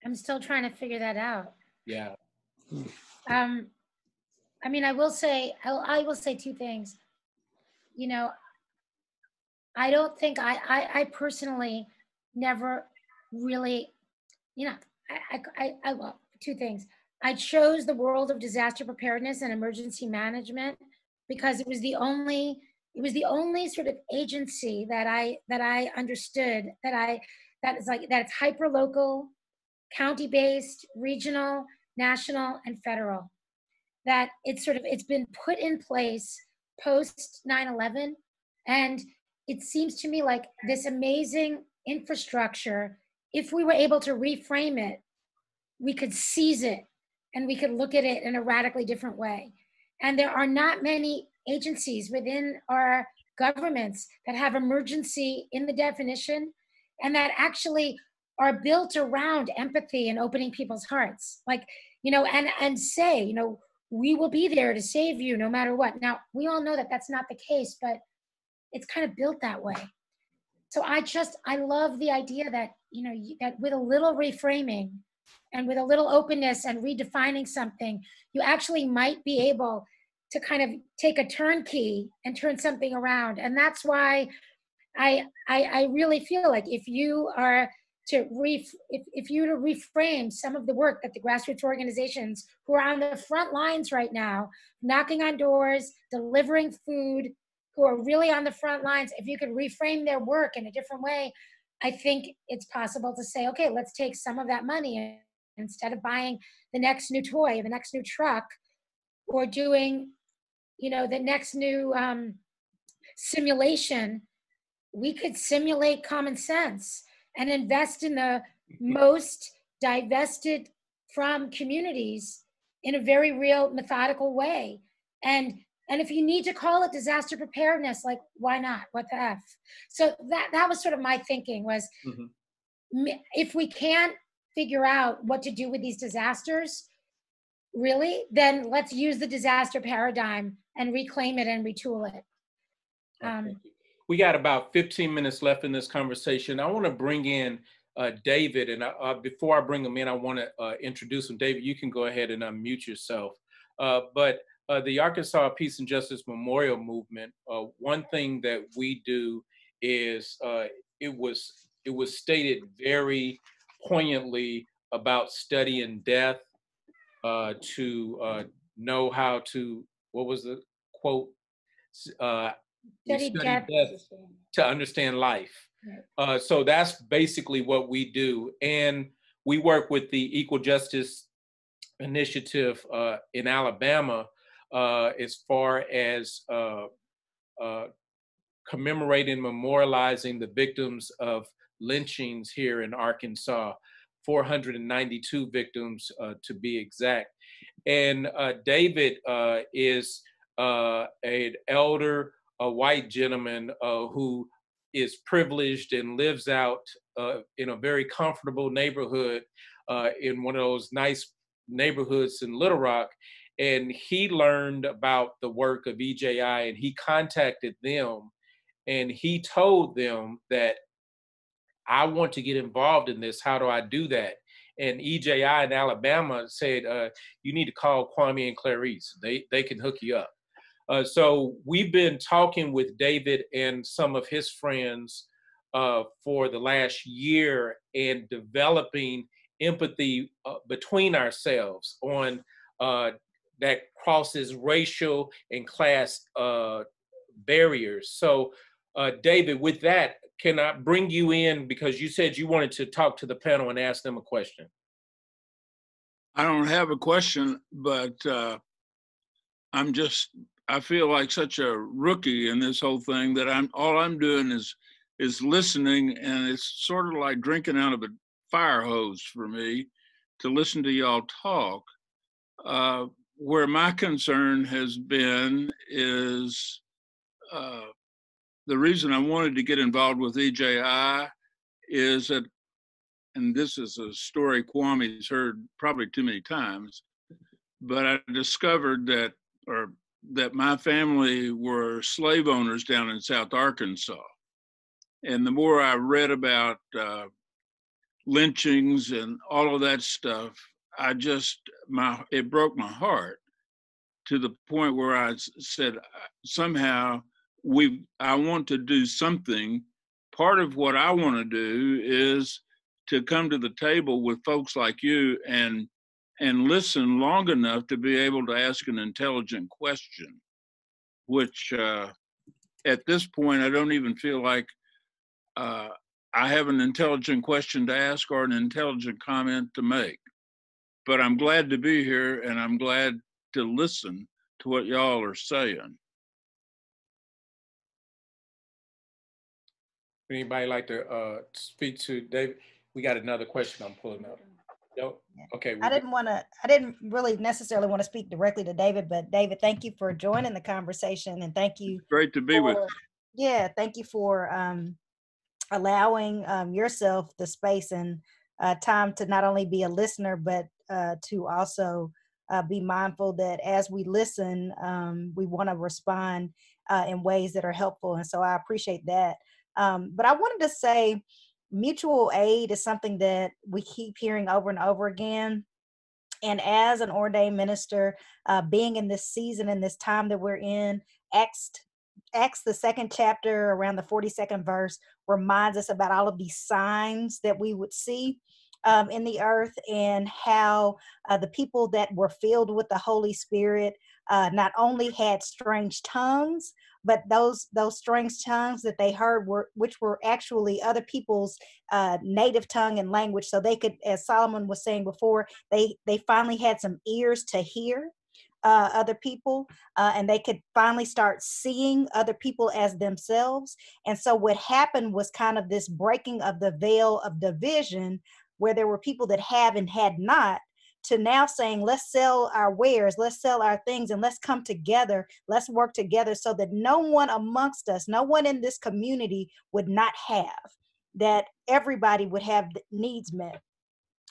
I'm still trying to figure that out. Yeah. I mean, I will say two things. You know, I don't think I personally never really, you know, well, two things. I chose the world of disaster preparedness and emergency management because it was the only sort of agency that I understood that it's hyper local, county-based, regional, national, and federal. That it's been put in place post 9/11, and it seems to me like this amazing infrastructure. If we were able to reframe it, we could seize it and we could look at it in a radically different way. And there are not many agencies within our governments that have emergency in the definition and that actually are built around empathy and opening people's hearts. Like, you know, and say, you know, we will be there to save you no matter what. Now, we all know that that's not the case, but it's kind of built that way. So I love the idea that, you know, that with a little reframing and with a little openness and redefining something, you actually might be able to kind of take a turnkey and turn something around. And that's why I really feel like if you are to reframe some of the work that the grassroots organizations who are on the front lines right now, knocking on doors, delivering food, who are really on the front lines, if you could reframe their work in a different way, I think it's possible to say, okay, let's take some of that money and instead of buying the next new toy, the next new truck, or doing, you know, the next new simulation, we could simulate common sense and invest in the most divested from communities in a very real, methodical way. And if you need to call it disaster preparedness, like, why not? What the F? So that was sort of my thinking was, if we can't figure out what to do with these disasters, really, then let's use the disaster paradigm and reclaim it and retool it. We got about 15 minutes left in this conversation. I want to bring in David, and before I bring him in, I want to introduce him. David, you can go ahead and unmute yourself. But the Arkansas Peace and Justice Memorial Movement, one thing that we do is it was stated very poignantly about studying death to know how to, what was the quote? Study death to understand life. Right. So that's basically what we do. And we work with the Equal Justice Initiative in Alabama as far as commemorating, memorializing the victims of lynchings here in Arkansas, 492 victims to be exact. And David is an elder, a white gentleman who is privileged and lives out in a very comfortable neighborhood in one of those nice neighborhoods in Little Rock. And he learned about the work of EJI, and he contacted them, and he told them that I want to get involved in this. How do I do that? And EJI in Alabama said, you need to call Kwami and Clarice. They can hook you up. So we've been talking with David and some of his friends for the last year and developing empathy between ourselves on that crosses racial and class barriers. So David, with that, can I bring you in because you said you wanted to talk to the panel and ask them a question? I don't have a question, but I feel like such a rookie in this whole thing that all I'm doing is listening, and it's sort of like drinking out of a fire hose for me to listen to y'all talk. Where my concern has been is the reason I wanted to get involved with EJI is that, and this is a story Kwami's heard probably too many times, but I discovered that my family were slave owners down in South Arkansas. And the more I read about lynchings and all of that stuff, it broke my heart to the point where I said, somehow I want to do something. Part of what I want to do is to come to the table with folks like you and listen long enough to be able to ask an intelligent question, which at this point, I don't even feel like I have an intelligent question to ask or an intelligent comment to make. But I'm glad to be here, and I'm glad to listen to what y'all are saying. Anybody like to speak to David? We got another question I'm pulling up. Nope. Okay. I didn't really necessarily want to speak directly to David, but David, thank you for joining the conversation, and thank you. Great to be with you. Yeah, thank you for allowing yourself the space and time to not only be a listener, but to also be mindful that as we listen, we want to respond in ways that are helpful. And so I appreciate that. But I wanted to say mutual aid is something that we keep hearing over and over again. And as an ordained minister, being in this season and this time that we're in, Acts, the 2nd chapter, around the 42nd verse, reminds us about all of these signs that we would see in the earth, and how the people that were filled with the Holy Spirit not only had strange tongues, but those strange tongues that they heard which were actually other people's native tongue and language. So they could, as Solomon was saying before, they finally had some ears to hear other people, and they could finally start seeing other people as themselves. And so what happened was kind of this breaking of the veil of division, where there were people that have and had not, to now saying, let's sell our wares, let's sell our things, and let's come together, let's work together, so that no one amongst us, no one in this community would not have, that everybody would have needs met.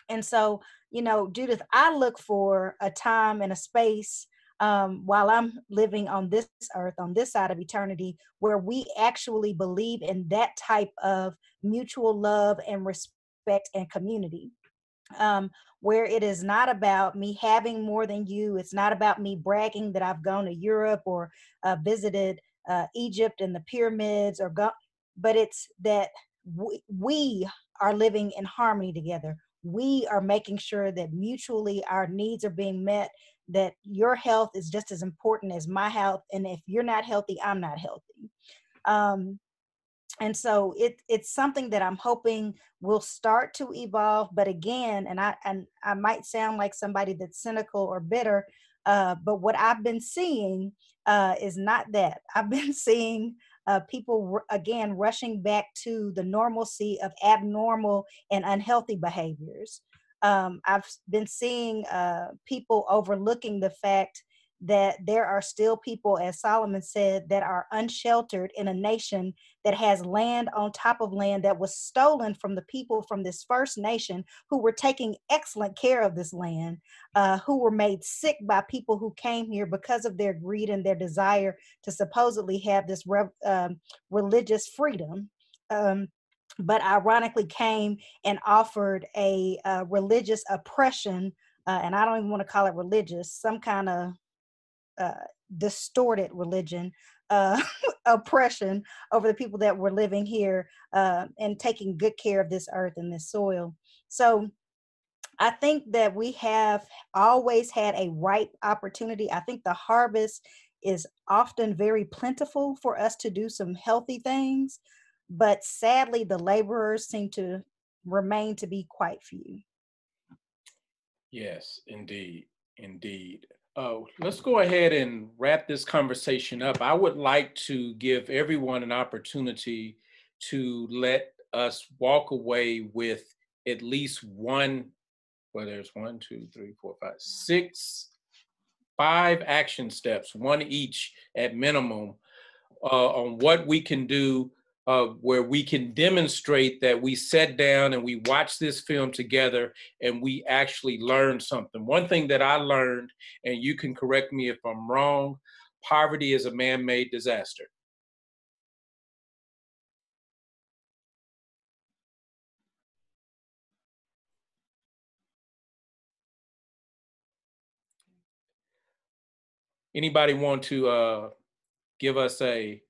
And so, you know, Judith, I look for a time and a space while I'm living on this earth, on this side of eternity, where we actually believe in that type of mutual love and respect and community. Where it is not about me having more than you. It's not about me bragging that I've gone to Europe or visited Egypt and the pyramids, but it's that we are living in harmony together. We are making sure that mutually our needs are being met, that your health is just as important as my health. And if you're not healthy, I'm not healthy. And so it's something that I'm hoping will start to evolve. But again, and I might sound like somebody that's cynical or bitter, but what I've been seeing is not that. I've been seeing people, again, rushing back to the normalcy of abnormal and unhealthy behaviors. I've been seeing people overlooking the fact that there are still people, as Solomon said, that are unsheltered in a nation that has land on top of land that was stolen from the people from this First Nation who were taking excellent care of this land, who were made sick by people who came here because of their greed and their desire to supposedly have this religious freedom. But ironically came and offered a religious oppression, and I don't even want to call it religious, some kind of distorted religion, oppression over the people that were living here and taking good care of this earth and this soil. So I think that we have always had a ripe opportunity. I think the harvest is often very plentiful for us to do some healthy things, but sadly the laborers seem to remain to be quite few. Yes, indeed, indeed. Let's go ahead and wrap this conversation up. I would like to give everyone an opportunity to let us walk away with at least one, well, there's 1, 2, 3, 4, 5, 6, 5 action steps, one each at minimum, on what we can do where we can demonstrate that we sat down and we watched this film together and we actually learned something. One thing that I learned, and you can correct me if I'm wrong, poverty is a man-made disaster. Anybody want to give us a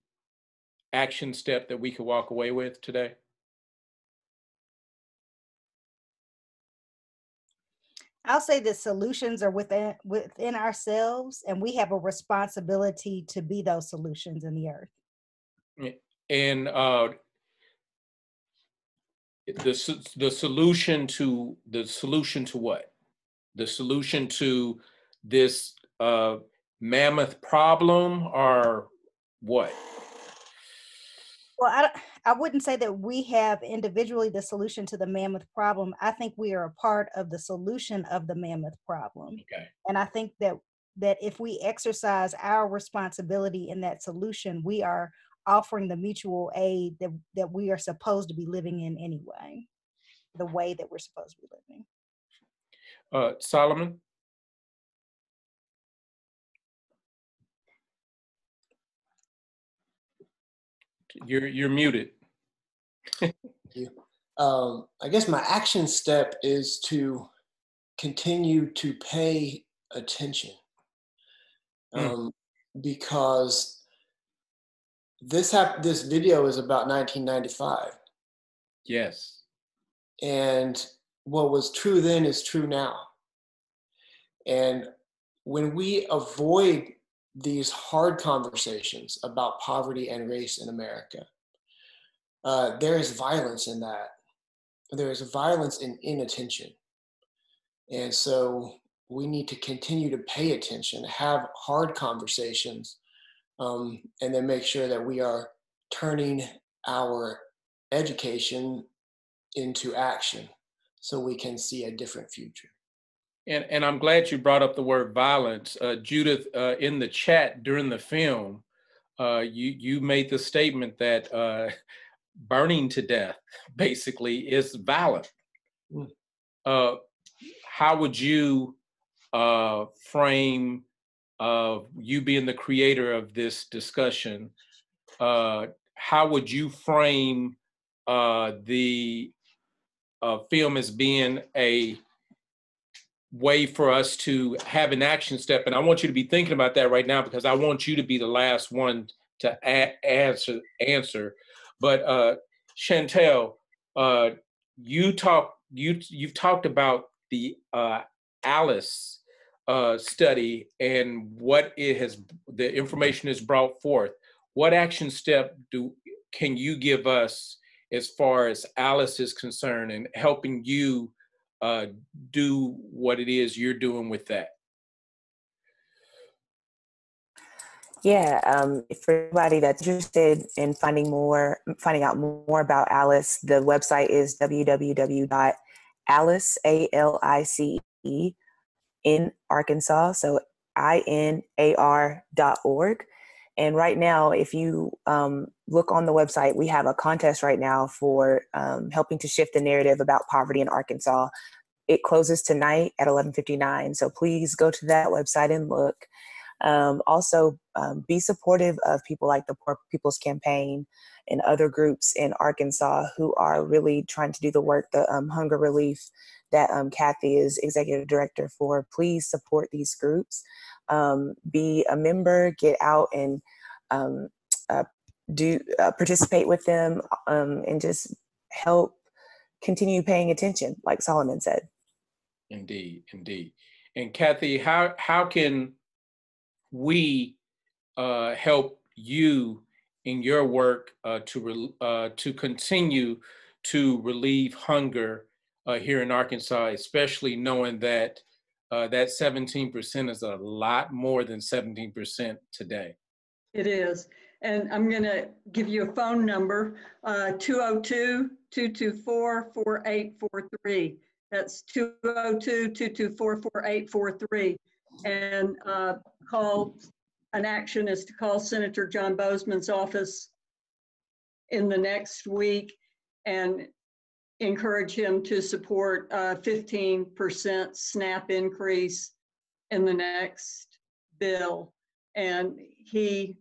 action step that we could walk away with today? I'll say the solutions are within ourselves, and we have a responsibility to be those solutions in the earth. And the solution to what? The solution to this mammoth problem, or what? Well, I wouldn't say that we have individually the solution to the mammoth problem. I think we are a part of the solution of the mammoth problem. Okay. And I think that if we exercise our responsibility in that solution, we are offering the mutual aid that we are supposed to be living in anyway, the way that we're supposed to be living. Solomon? You're muted. Thank you. I guess my action step is to continue to pay attention, because this video is about 1995. Yes. And what was true then is true now. And when we avoid these hard conversations about poverty and race in America, there is violence in that. There is violence in inattention. And so we need to continue to pay attention, have hard conversations, and then make sure that we are turning our education into action so we can see a different future. And I'm glad you brought up the word violence. Judith, in the chat during the film, you made the statement that burning to death basically is violent. how would you frame you being the creator of this discussion? How would you frame the film as being a way for us to have an action step? And I want you to be thinking about that right now, because I want you to be the last one to answer. But Shantell, you've talked about the Alice study and what the information has brought forth. What action step can you give us as far as Alice is concerned and helping you do what it is you're doing with that? Yeah, for anybody that's interested in finding out more about Alice, the website is www.alice, ALICE, in Arkansas, so INAR.org. And right now, if you look on the website, we have a contest right now for helping to shift the narrative about poverty in Arkansas. It closes tonight at 11:59, so please go to that website and look. Also, be supportive of people like the Poor People's Campaign and other groups in Arkansas who are really trying to do the work, the hunger relief that Kathy is executive director for. Please support these groups. Be a member, get out and participate with them, and just help continue paying attention, like Solomon said. Indeed, indeed. And Kathy, how can we help you in your work to continue to relieve hunger here in Arkansas, especially knowing that that 17% is a lot more than 17% today? It is. And I'm going to give you a phone number, 202-224-4843. That's 202-224-4843. And an action is to call Senator John Bozeman's office in the next week and encourage him to support a 15% SNAP increase in the next bill. And he,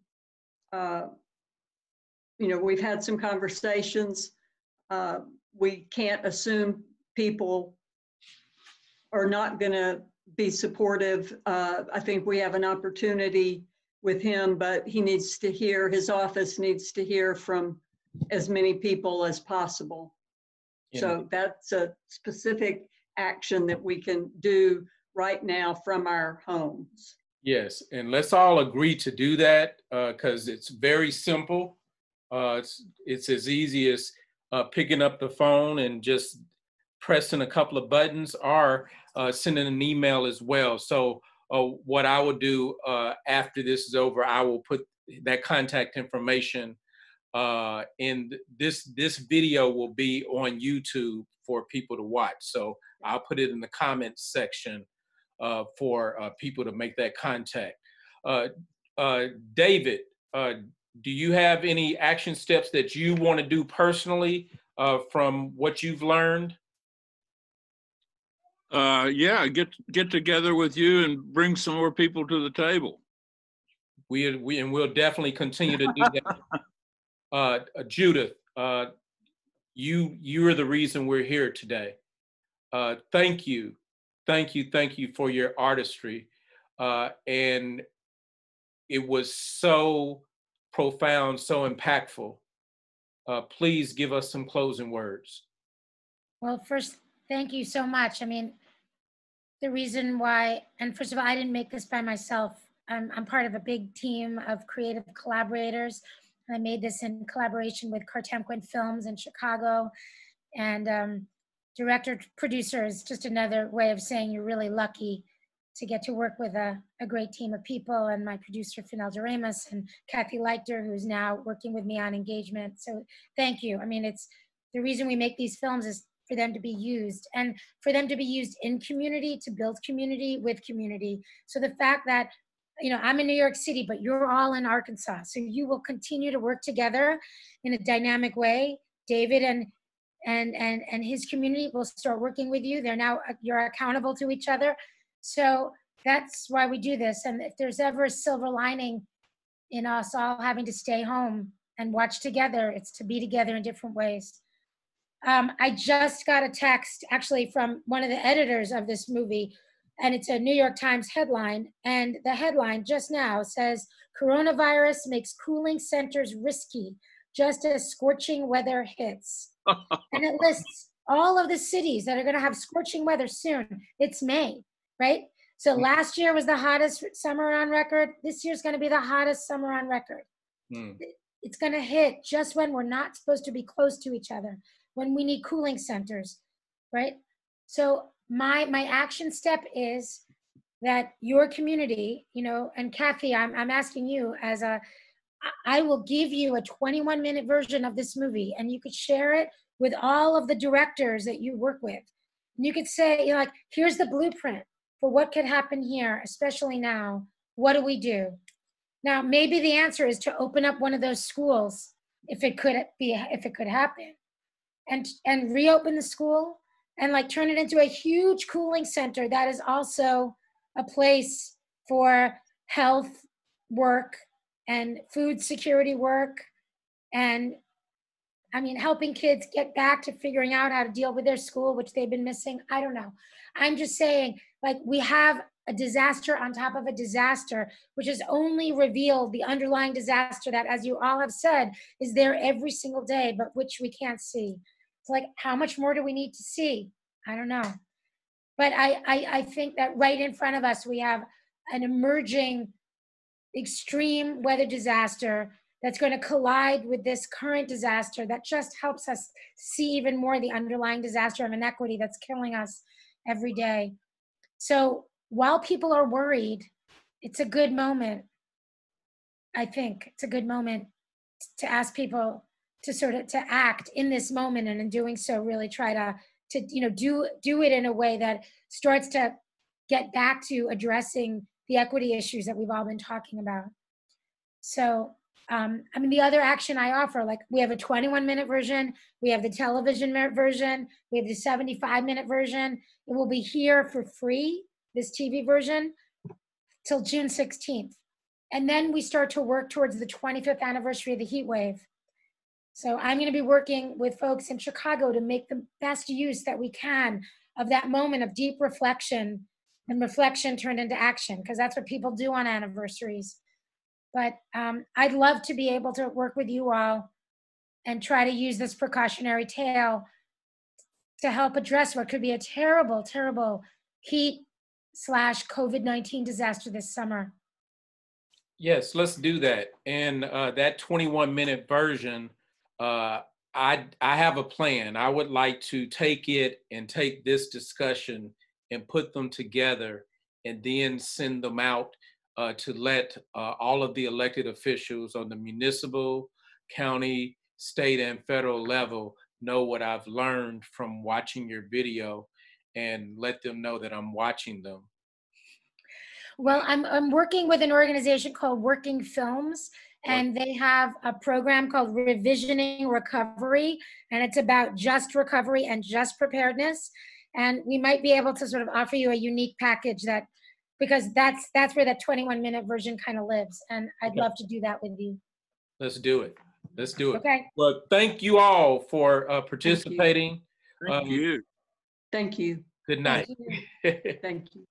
we've had some conversations. We can't assume people are not going to be supportive. I think we have an opportunity with him, but his office needs to hear from as many people as possible. Yeah. So that's a specific action that we can do right now from our homes. Yes, and let's all agree to do that because it's very simple. It's as easy as picking up the phone and just pressing a couple of buttons, or sending an email as well. So what I will do after this is over, I will put that contact information in this video will be on YouTube for people to watch. So I'll put it in the comments section for people to make that contact. David, do you have any action steps that you want to do personally from what you've learned? Yeah, get together with you and bring some more people to the table. We'll definitely continue to do that. Judith, you are the reason we're here today. Thank you for your artistry, and it was so profound, so impactful. Please give us some closing words. Well, first, thank you so much. I mean, the reason why, and first of all, I didn't make this by myself. I'm part of a big team of creative collaborators. I made this in collaboration with Cartemquin Films in Chicago, and director, producer is just another way of saying you're really lucky to get to work with a great team of people, and my producer, Finel Doremus, and Kathy Leichter, who's now working with me on engagement. So thank you. I mean, it's the reason we make these films is for them to be used, and for them to be used in community, to build community with community. So the fact that, I'm in New York City, but you're all in Arkansas. So you will continue to work together in a dynamic way. David and his community will start working with you. You're accountable to each other. So that's why we do this. And if there's ever a silver lining in us all having to stay home and watch together, it's to be together in different ways. I just got a text actually from one of the editors of this movie, and it's a New York Times headline. And the headline just now says, "Coronavirus makes cooling centers risky just as scorching weather hits." And it lists all of the cities that are going to have scorching weather soon. It's May, right? So last year was the hottest summer on record. This year's going to be the hottest summer on record. It's going to hit just when we're not supposed to be close to each other, when we need cooling centers, right? So my action step is that your community, you know, and Kathy, I'm asking you I will give you a 21-minute version of this movie, and you could share it with all of the directors that you work with. And you could say, you know, like, here's the blueprint for what could happen here, especially now. What do we do? Now, maybe the answer is to open up one of those schools, if it could happen, and reopen the school and like turn it into a huge cooling center that is also a place for health work and food security work, and I mean, helping kids get back to figuring out how to deal with their school, which they've been missing. I don't know. I'm just saying, like, we have a disaster on top of a disaster, which has only revealed the underlying disaster that, as you all have said, is there every single day, but which we can't see. It's like, how much more do we need to see? I don't know. But I think that right in front of us, we have an emerging extreme weather disaster that's going to collide with this current disaster that just helps us see even more the underlying disaster of inequity that's killing us every day. So while people are worried, it's a good moment. I think it's a good moment to ask people to sort of to act in this moment, and in doing so, really try to you know, do it in a way that starts to get back to addressing the equity issues that we've all been talking about. So, I mean, the other action I offer, like, we have a 21-minute version, we have the television version, we have the 75-minute version. It will be here for free, this TV version, till June 16th. And then we start to work towards the 25th anniversary of the heat wave. So I'm going to be working with folks in Chicago to make the best use that we can of that moment of deep reflection, and reflection turned into action, because that's what people do on anniversaries. But I'd love to be able to work with you all and try to use this precautionary tale to help address what could be a terrible, terrible heat/COVID-19 disaster this summer. Yes, let's do that. And that 21-minute version, I have a plan. I would like to take it and take this discussion and put them together and then send them out to let all of the elected officials on the municipal, county, state, and federal level know what I've learned from watching your video, and let them know that I'm watching them. Well, I'm working with an organization called Working Films, and they have a program called Revisioning Recovery, and it's about just recovery and just preparedness. And we might be able to sort of offer you a unique package that, because that's where that 21-minute version kind of lives. And I'd love to do that with you. Let's do it. Let's do it. Okay. Well, thank you all for participating. Thank you. Thank you. Good night. Thank you. Thank you.